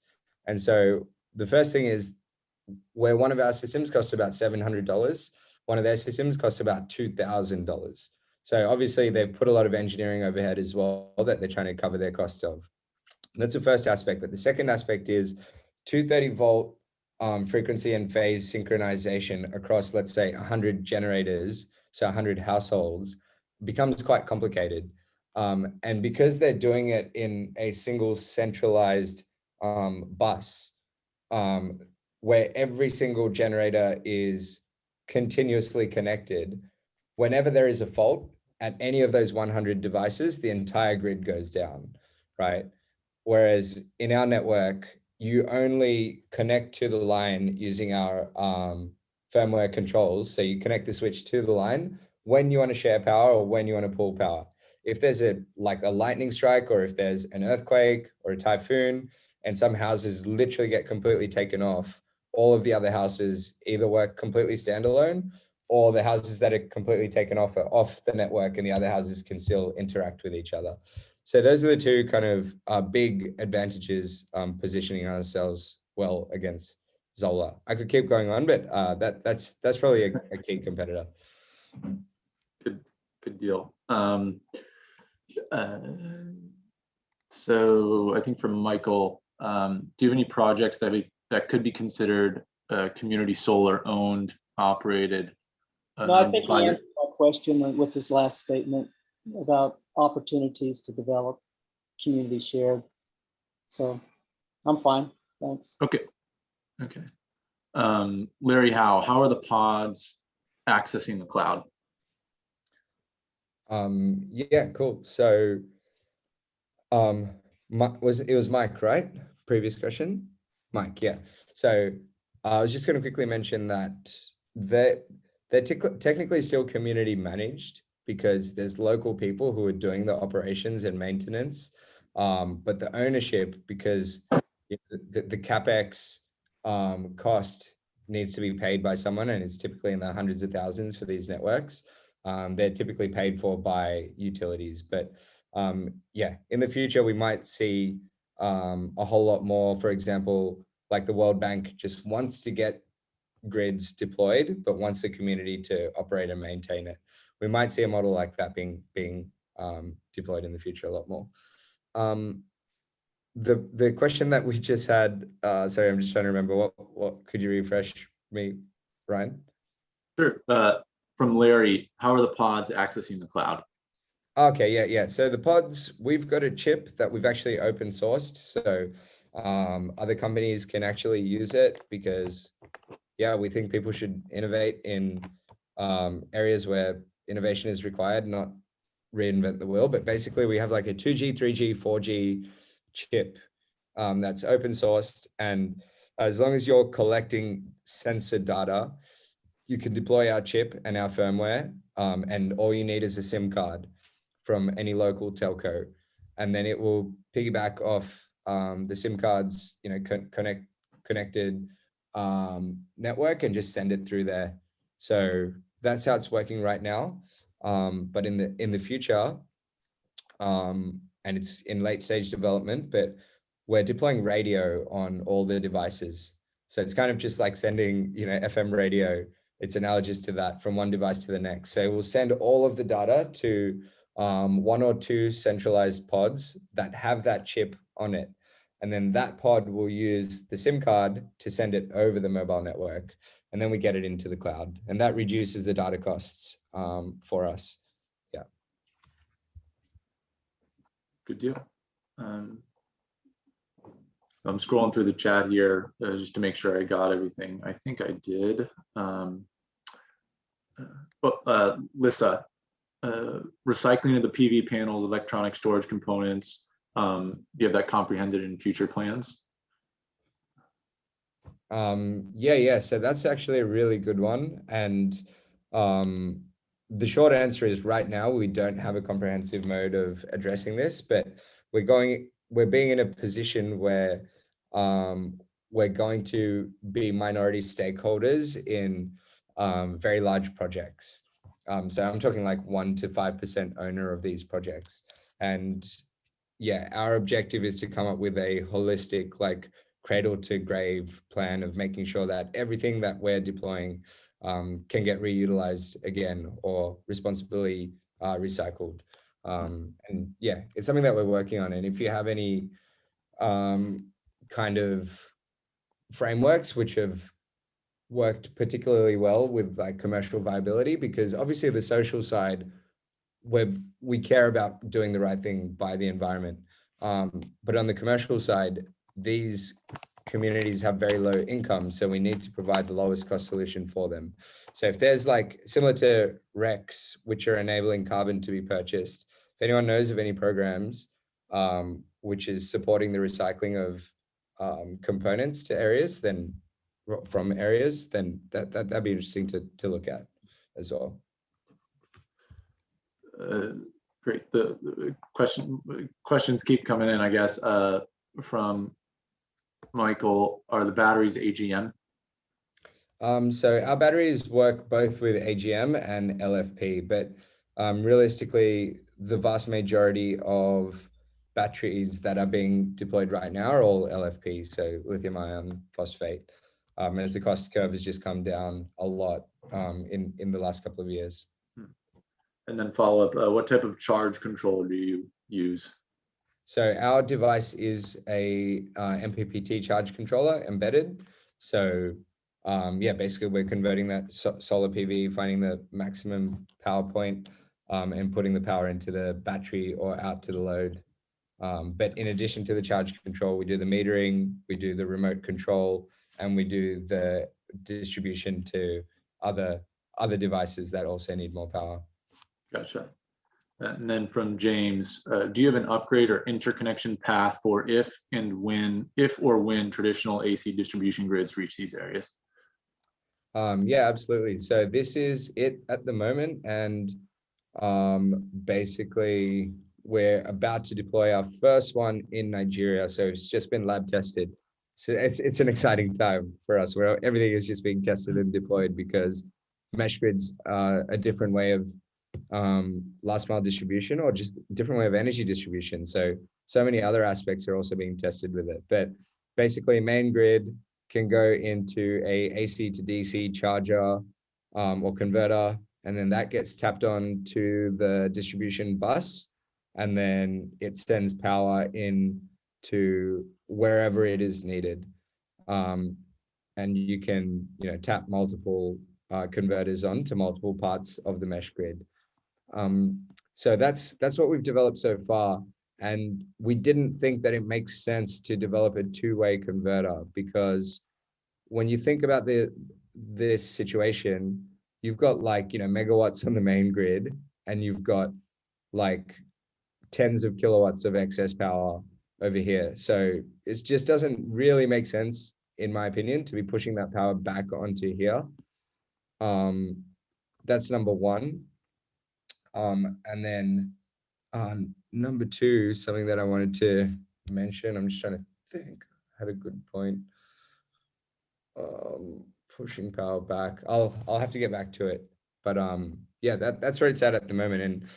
And so the first thing is, where one of our systems costs about $700, one of their systems costs about $2,000. So obviously they've put a lot of engineering overhead as well that they're trying to cover their cost of. That's the first aspect. But the second aspect is 230-volt frequency and phase synchronization across, let's say, 100 generators, so 100 households, becomes quite complicated. And because they're doing it in a single centralized bus, where every single generator is continuously connected, whenever there is a fault at any of those 100 devices, the entire grid goes down, right? Whereas in our network, you only connect to the line using our firmware controls. So you connect the switch to the line when you want to share power or when you want to pull power. If there's a lightning strike, or if there's an earthquake or a typhoon, and some houses literally get completely taken off, all of the other houses either work completely standalone, or the houses that are completely taken off are off the network and the other houses can still interact with each other. So those are the two kind of big advantages, positioning ourselves well against Zola. I could keep going on, but that's probably a key competitor. Good deal. So I think for Michael, do you have any projects that could be considered community solar owned, operated? No, I think he answered my question with this last statement about opportunities to develop community shared. So I'm fine, thanks. Okay. Larry, how are the pods accessing the cloud? Yeah, cool. So it was Mike, right? Previous question, Mike. Yeah. So I was just going to quickly mention that they're technically still community managed, because there's local people who are doing the operations and maintenance, but the ownership, because the capex cost needs to be paid by someone, and it's typically in the hundreds of thousands for these networks. They're typically paid for by utilities, but yeah, in the future we might see a whole lot more. For example, like the World Bank just wants to get grids deployed, but wants the community to operate and maintain it. We might see a model like that being deployed in the future a lot more. The question that we just had, sorry, I'm just trying to remember, what could you refresh me, Ryan? Sure. From Larry, how are the pods accessing the cloud? Okay, yeah. So the pods, we've got a chip that we've actually open sourced, so other companies can actually use it, because yeah, we think people should innovate in areas where innovation is required, not reinvent the wheel. But basically we have like a 2G, 3G, 4G chip that's open sourced. And as long as you're collecting sensor data, you can deploy our chip and our firmware, and all you need is a SIM card from any local telco. And then it will piggyback off the SIM cards, connected network and just send it through there. So that's how it's working right now. But in the future, and it's in late stage development, but we're deploying radio on all the devices. So it's kind of just like sending, FM radio. It's analogous to that from one device to the next. So we'll send all of the data to 1 or 2 centralized pods that have that chip on it. And then that pod will use the SIM card to send it over the mobile network. And then we get it into the cloud. And that reduces the data costs for us. Yeah. Good deal. I'm scrolling through the chat here just to make sure I got everything. I think I did. Lissa, recycling of the PV panels, electronic storage components, do you have that comprehended in future plans? Yeah. So that's actually a really good one. And the short answer is right now, we don't have a comprehensive mode of addressing this, but we're being in a position where we're going to be minority stakeholders in very large projects. So I'm talking like 1 to 5% owner of these projects. And yeah, our objective is to come up with a holistic, like cradle to grave plan of making sure that everything that we're deploying can get reutilized again or responsibly recycled. And yeah, it's something that we're working on. And if you have any kind of frameworks which have worked particularly well with like commercial viability, because obviously the social side, we care about doing the right thing by the environment. But on the commercial side, these communities have very low income, so we need to provide the lowest cost solution for them. So if there's like similar to RECs, which are enabling carbon to be purchased, if anyone knows of any programs which is supporting the recycling of components to areas, then that'd be interesting to look at as well. Great. The questions keep coming in, I guess, from Michael. Are the batteries AGM? So our batteries work both with AGM and LFP, but realistically, the vast majority of batteries that are being deployed right now are all LFP, so lithium ion phosphate, as the cost curve has just come down a lot in the last couple of years. And then follow up, what type of charge controller do you use? So our device is a MPPT charge controller embedded. So yeah, basically we're converting that solar PV, finding the maximum power point and putting the power into the battery or out to the load. But in addition to the charge control, we do the metering, we do the remote control, and we do the distribution to other devices that also need more power. Gotcha. And then from James, do you have an upgrade or interconnection path for if or when traditional AC distribution grids reach these areas? Yeah, absolutely. So this is it at the moment. And basically we're about to deploy our first one in Nigeria. So it's just been lab tested. So it's an exciting time for us where everything is just being tested and deployed, because mesh grids are a different way of last mile distribution, or just a different way of energy distribution. So many other aspects are also being tested with it. But basically main grid can go into a AC to DC charger or converter, and then that gets tapped on to the distribution bus, and then it sends power in to wherever it is needed. And you can tap multiple converters on to multiple parts of the mesh grid. So that's what we've developed so far. And we didn't think that it makes sense to develop a two-way converter, because when you think about this situation, you've got like, megawatts on the main grid, and you've got like tens of kilowatts of excess power over here. So it just doesn't really make sense, in my opinion, to be pushing that power back onto here. That's number one. And then number two, something that I wanted to mention, I'm just trying to think, I had a good point. Pushing power back. I'll have to get back to it. But yeah, that's where it's at the moment. And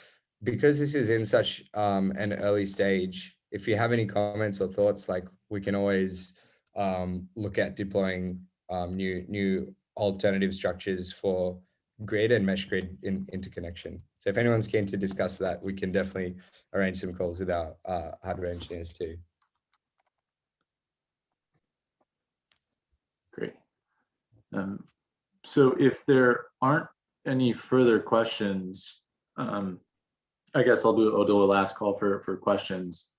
because this is in such an early stage, if you have any comments or thoughts, like we can always look at deploying new alternative structures for grid and mesh grid interconnection. So if anyone's keen to discuss that, we can definitely arrange some calls with our hardware engineers too. Great. So if there aren't any further questions, I guess I'll do a last call for questions.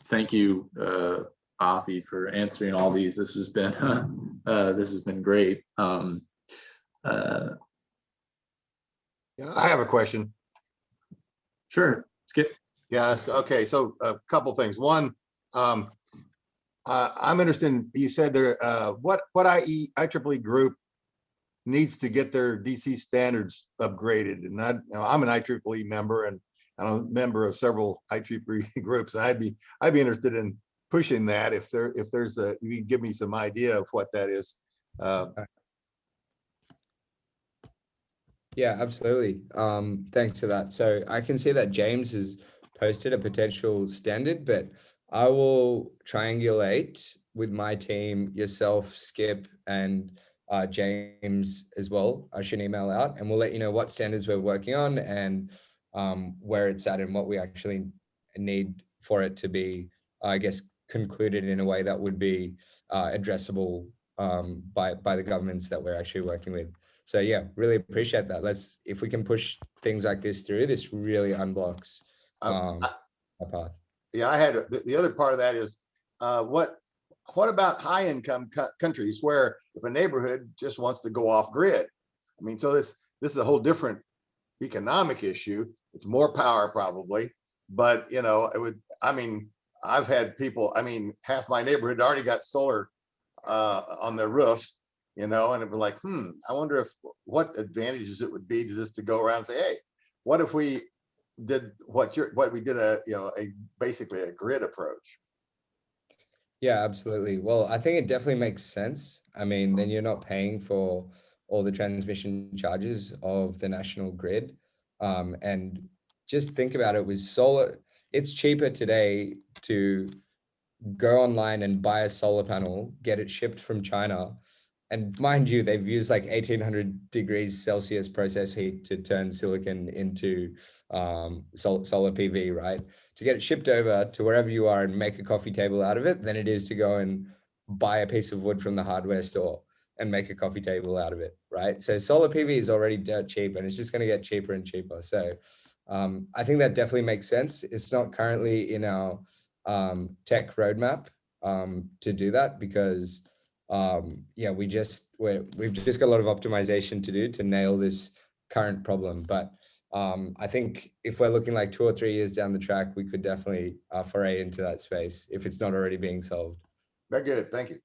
Thank you, Affy, for answering all these. This has been great. Yeah, I have a question. Sure, Skip. Yes. Okay. So a couple things. One, I'm interested in, you said there, what IEEE group needs to get their DC standards upgraded. And I'm an IEEE member, and I'm a member of several IEEE groups. And I'd be interested in pushing that. If there's you can give me some idea of what that is. Yeah, absolutely. Thanks for that. So I can see that James has posted a potential standard, but I will triangulate with my team, yourself, Skip, and James as well. I should email out, and we'll let you know what standards we're working on and where it's at and what we actually need for it to be, I guess, concluded in a way that would be addressable by the governments that we're actually working with. So yeah, really appreciate that. If we can push things like this through, this really unblocks a path. Yeah, I had the other part of that is what about high income countries where if a neighborhood just wants to go off grid? I mean, so this is a whole different economic issue. It's more power probably, but I've had people, half my neighborhood already got solar on their roofs, and it was like, I wonder what advantages it would be to go around and say, hey, what if we did basically a grid approach? Yeah, absolutely. Well, I think it definitely makes sense. I mean, then you're not paying for all the transmission charges of the national grid. And just think about it, with solar, it's cheaper today to go online and buy a solar panel, get it shipped from China. And mind you, they've used like 1800 degrees Celsius process heat to turn silicon into solar PV, right? To get it shipped over to wherever you are and make a coffee table out of it than it is to go and buy a piece of wood from the hardware store and make a coffee table out of it, right? So solar PV is already dirt cheap, and it's just going to get cheaper and cheaper. So I think that definitely makes sense. It's not currently in our tech roadmap to do that because we've just got a lot of optimization to do to nail this current problem. But I think if we're looking like 2 or 3 years down the track, we could definitely foray into that space if it's not already being solved. Very good. Thank you.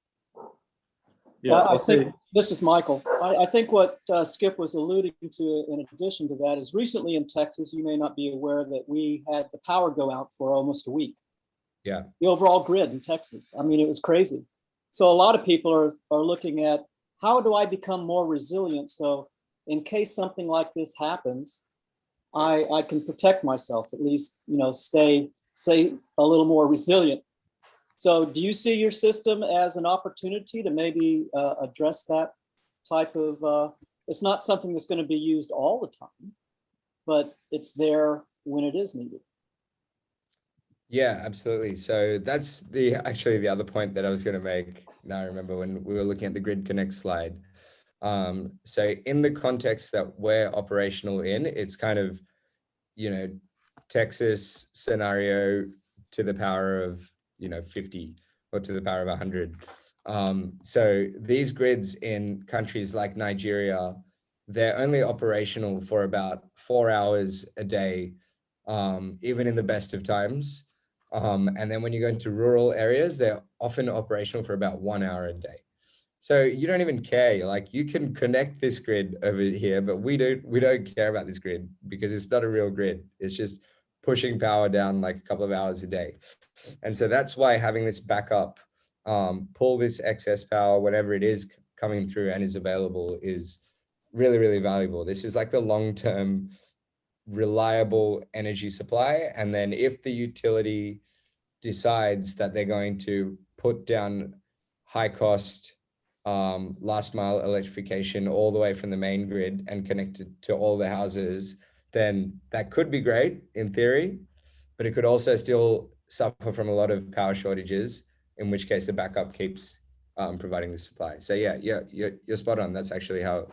Yeah, I think this is Michael. I think what Skip was alluding to in addition to that is recently in Texas, you may not be aware that we had the power go out for almost a week. Yeah. The overall grid in Texas. I mean, it was crazy. So a lot of people are looking at, how do I become more resilient? So in case something like this happens, I can protect myself, at least, stay a little more resilient. So do you see your system as an opportunity to maybe address that type of, it's not something that's going to be used all the time, but it's there when it is needed? Yeah, absolutely. So that's actually the other point that I was going to make. Now I remember when we were looking at the Grid Connect slide. So in the context that we're operational in, it's kind of, Texas scenario to the power of, 50 or to the power of 100. So these grids in countries like Nigeria they're only operational for about 4 hours a day, even in the best of times. And then when you go into rural areas, they're often operational for about 1 hour a day. So you don't even care. You're like, you can connect this grid over here, but we don't care about this grid because it's not a real grid. It's just pushing power down like a couple of hours a day. And so that's why having this backup, pull this excess power, whatever it is coming through and is available, is really, really valuable. This is like the long-term reliable energy supply. And then if the utility decides that they're going to put down high cost last mile electrification all the way from the main grid and connect it to all the houses, then that could be great in theory, but it could also still suffer from a lot of power shortages, in which case the backup keeps providing the supply. So yeah, you're spot on. That's actually how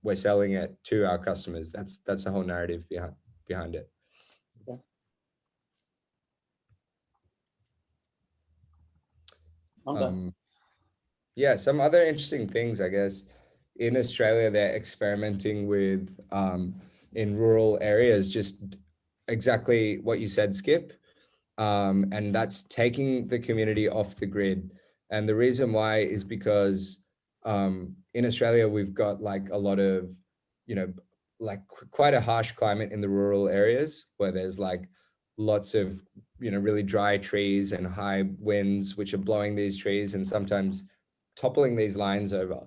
we're selling it to our customers. That's the whole narrative behind it. I'm done. Yeah, some other interesting things, I guess. In Australia, they're experimenting with in rural areas, just exactly what you said, Skip. And that's taking the community off the grid. And the reason why is because in Australia, we've got like a lot of, like quite a harsh climate in the rural areas where there's like lots of, really dry trees and high winds, which are blowing these trees and sometimes toppling these lines over.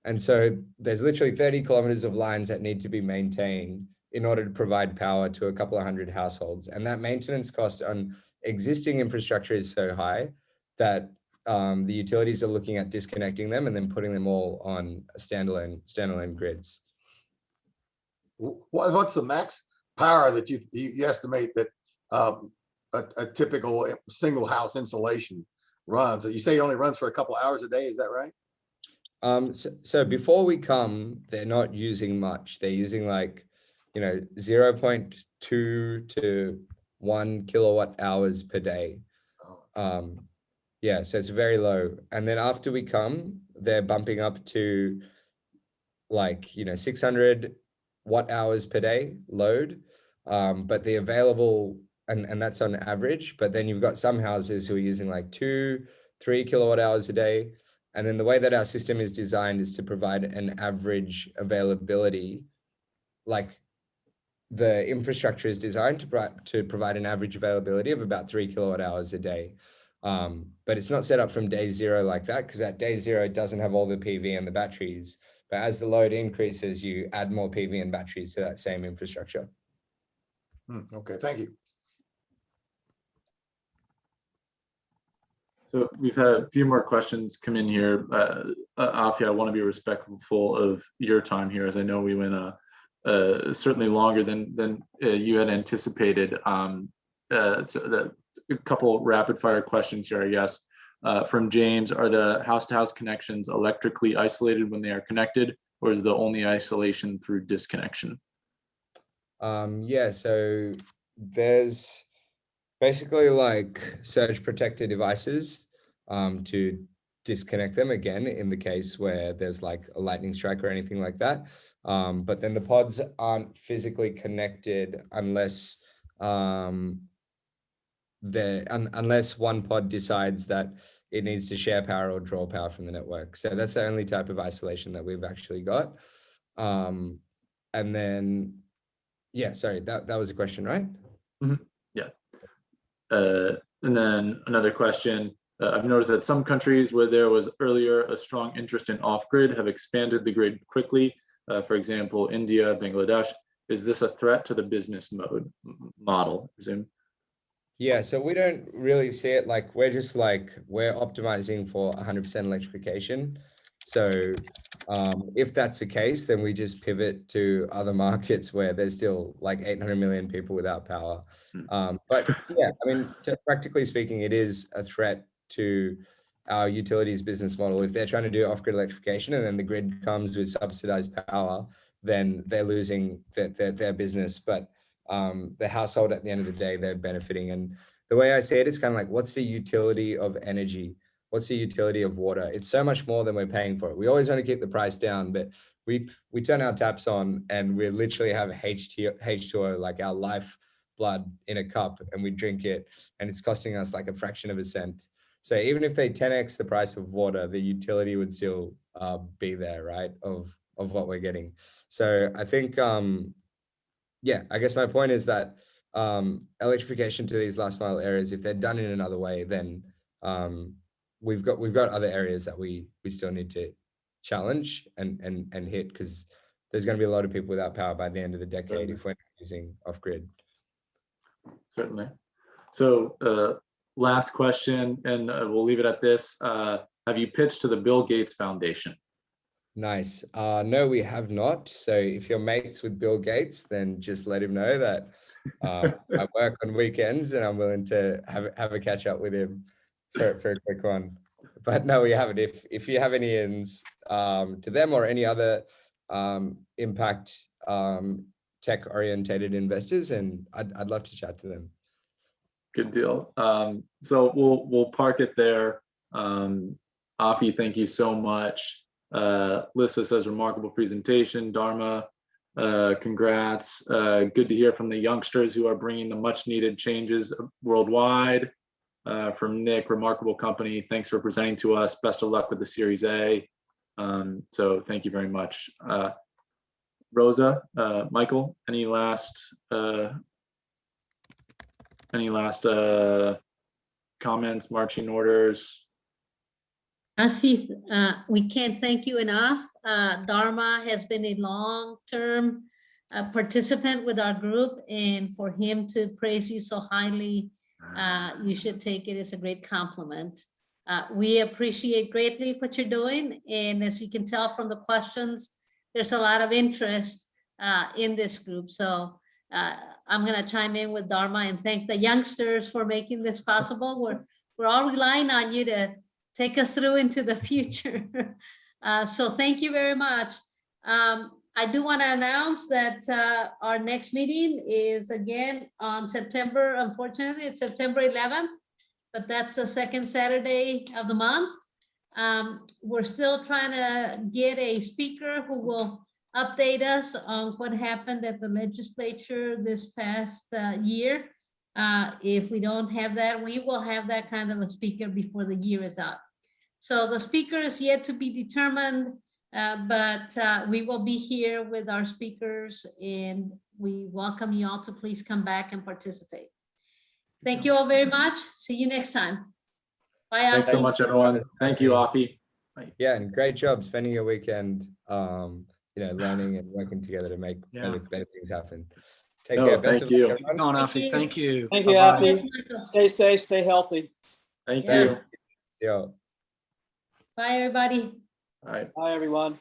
And so there's literally 30 kilometers of lines that need to be maintained in order to provide power to a couple of hundred households. And that maintenance cost on existing infrastructure is so high that the utilities are looking at disconnecting them and then putting them all on standalone grids. What's the max power that you estimate that a typical single house installation runs? You say it only runs for a couple hours a day, is that right? So before we come, they're not using much. They're using like, 0.2 to 1 kilowatt hours per day. Yeah, so it's very low. And then after we come, they're bumping up to like, 600 watt hours per day load. But the available, and that's on average, but then you've got some houses who are using like 2-3 kilowatt hours a day. And then the way that our system is designed is to provide an average availability. Like the infrastructure is designed to provide an average availability of about 3 kilowatt hours a day. But it's not set up from day zero like that, because at day zero, it doesn't have all the PV and the batteries. But as the load increases, you add more PV and batteries to that same infrastructure. Okay, thank you. So we've had a few more questions come in here. Affy, I want to be respectful of your time here, as I know we went certainly longer than you had anticipated. So a couple rapid fire questions here, I guess. From James, are the house-to-house connections electrically isolated when they are connected, or is the only isolation through disconnection? Yeah, so there's basically like surge protector devices to disconnect them again in the case where there's like a lightning strike or anything like that. But then the pods aren't physically connected unless unless one pod decides that it needs to share power or draw power from the network. So that's the only type of isolation that we've actually got. And then, yeah, sorry, that was a question, right? Mm-hmm. Yeah. And then another question. I've noticed that some countries where there was earlier a strong interest in off-grid have expanded the grid quickly. For example, India, Bangladesh. Is this a threat to the business model, I presume? Yeah, so we don't really see it. Like we're optimizing for 100% electrification. So if that's the case, then we just pivot to other markets where there's still like 800 million people without power. But yeah, I mean, practically speaking, it is a threat to our utilities business model. If they're trying to do off-grid electrification and then the grid comes with subsidized power, then they're losing their business. But the household at the end of the day, they're benefiting. And the way I say it is kind of like, what's the utility of energy? what's the utility of water? It's so much more than we're paying for it. We always want to keep the price down, but we turn our taps on and we literally have H2O, like our life blood in a cup, and we drink it, and it's costing us like a fraction of a cent. So even if they 10x the price of water, the utility would still be there, right? Of what we're getting. So I think, yeah, I guess my point is that electrification to these last mile areas, if they're done in another way, then we've got other areas that we still need to challenge and hit, because there's going to be a lot of people without power by the end of the decade if we're not using off grid. Certainly. So last question, and we'll leave it at this. Have you pitched to the Bill Gates Foundation? Nice. No, we have not. So if you're mates with Bill Gates, then just let him know that I work on weekends and I'm willing to have a catch up with him for a quick one. But no, we haven't. If you have any ins to them or any other impact tech orientated investors, and I'd love to chat to them. Good deal. So we'll park it there. Affy, thank you so much. Lissa says remarkable presentation. Dharma, congrats. Good to hear from the youngsters who are bringing the much needed changes worldwide. From Nick, remarkable company. Thanks for presenting to us. Best of luck with the Series A. So thank you very much. Rosa, Michael, any last comments, marching orders? Affy, we can't thank you enough. Dharma has been a long-term participant with our group, and for him to praise you so highly, you should take it as a great compliment. We appreciate greatly what you're doing, and as you can tell from the questions, there's a lot of interest in this group. So I'm going to chime in with Dharma and thank the youngsters for making this possible. We're all relying on you to take us through into the future. So thank you very much. I do want to announce that our next meeting is again on September, unfortunately, it's September 11th, but that's the second Saturday of the month. We're still trying to get a speaker who will update us on what happened at the legislature this past year. If we don't have that, we will have that kind of a speaker before the year is up. So the speaker is yet to be determined, but we will be here with our speakers, and we welcome you all to please come back and participate. Thank you all very much. See you next time. Bye. Thanks so Affy. much, everyone. Thank you, Affy. Yeah, and great job spending your weekend, learning and working together to make better things happen. Take care. Best Thank of you. luck, everyone. On, Thank Affy. you. Thank you. Thank you, Bye-bye. Affy. Yes, Michael. Stay safe, stay healthy. Thank Yeah. you. See y'all. Bye, everybody. All right. Bye, everyone.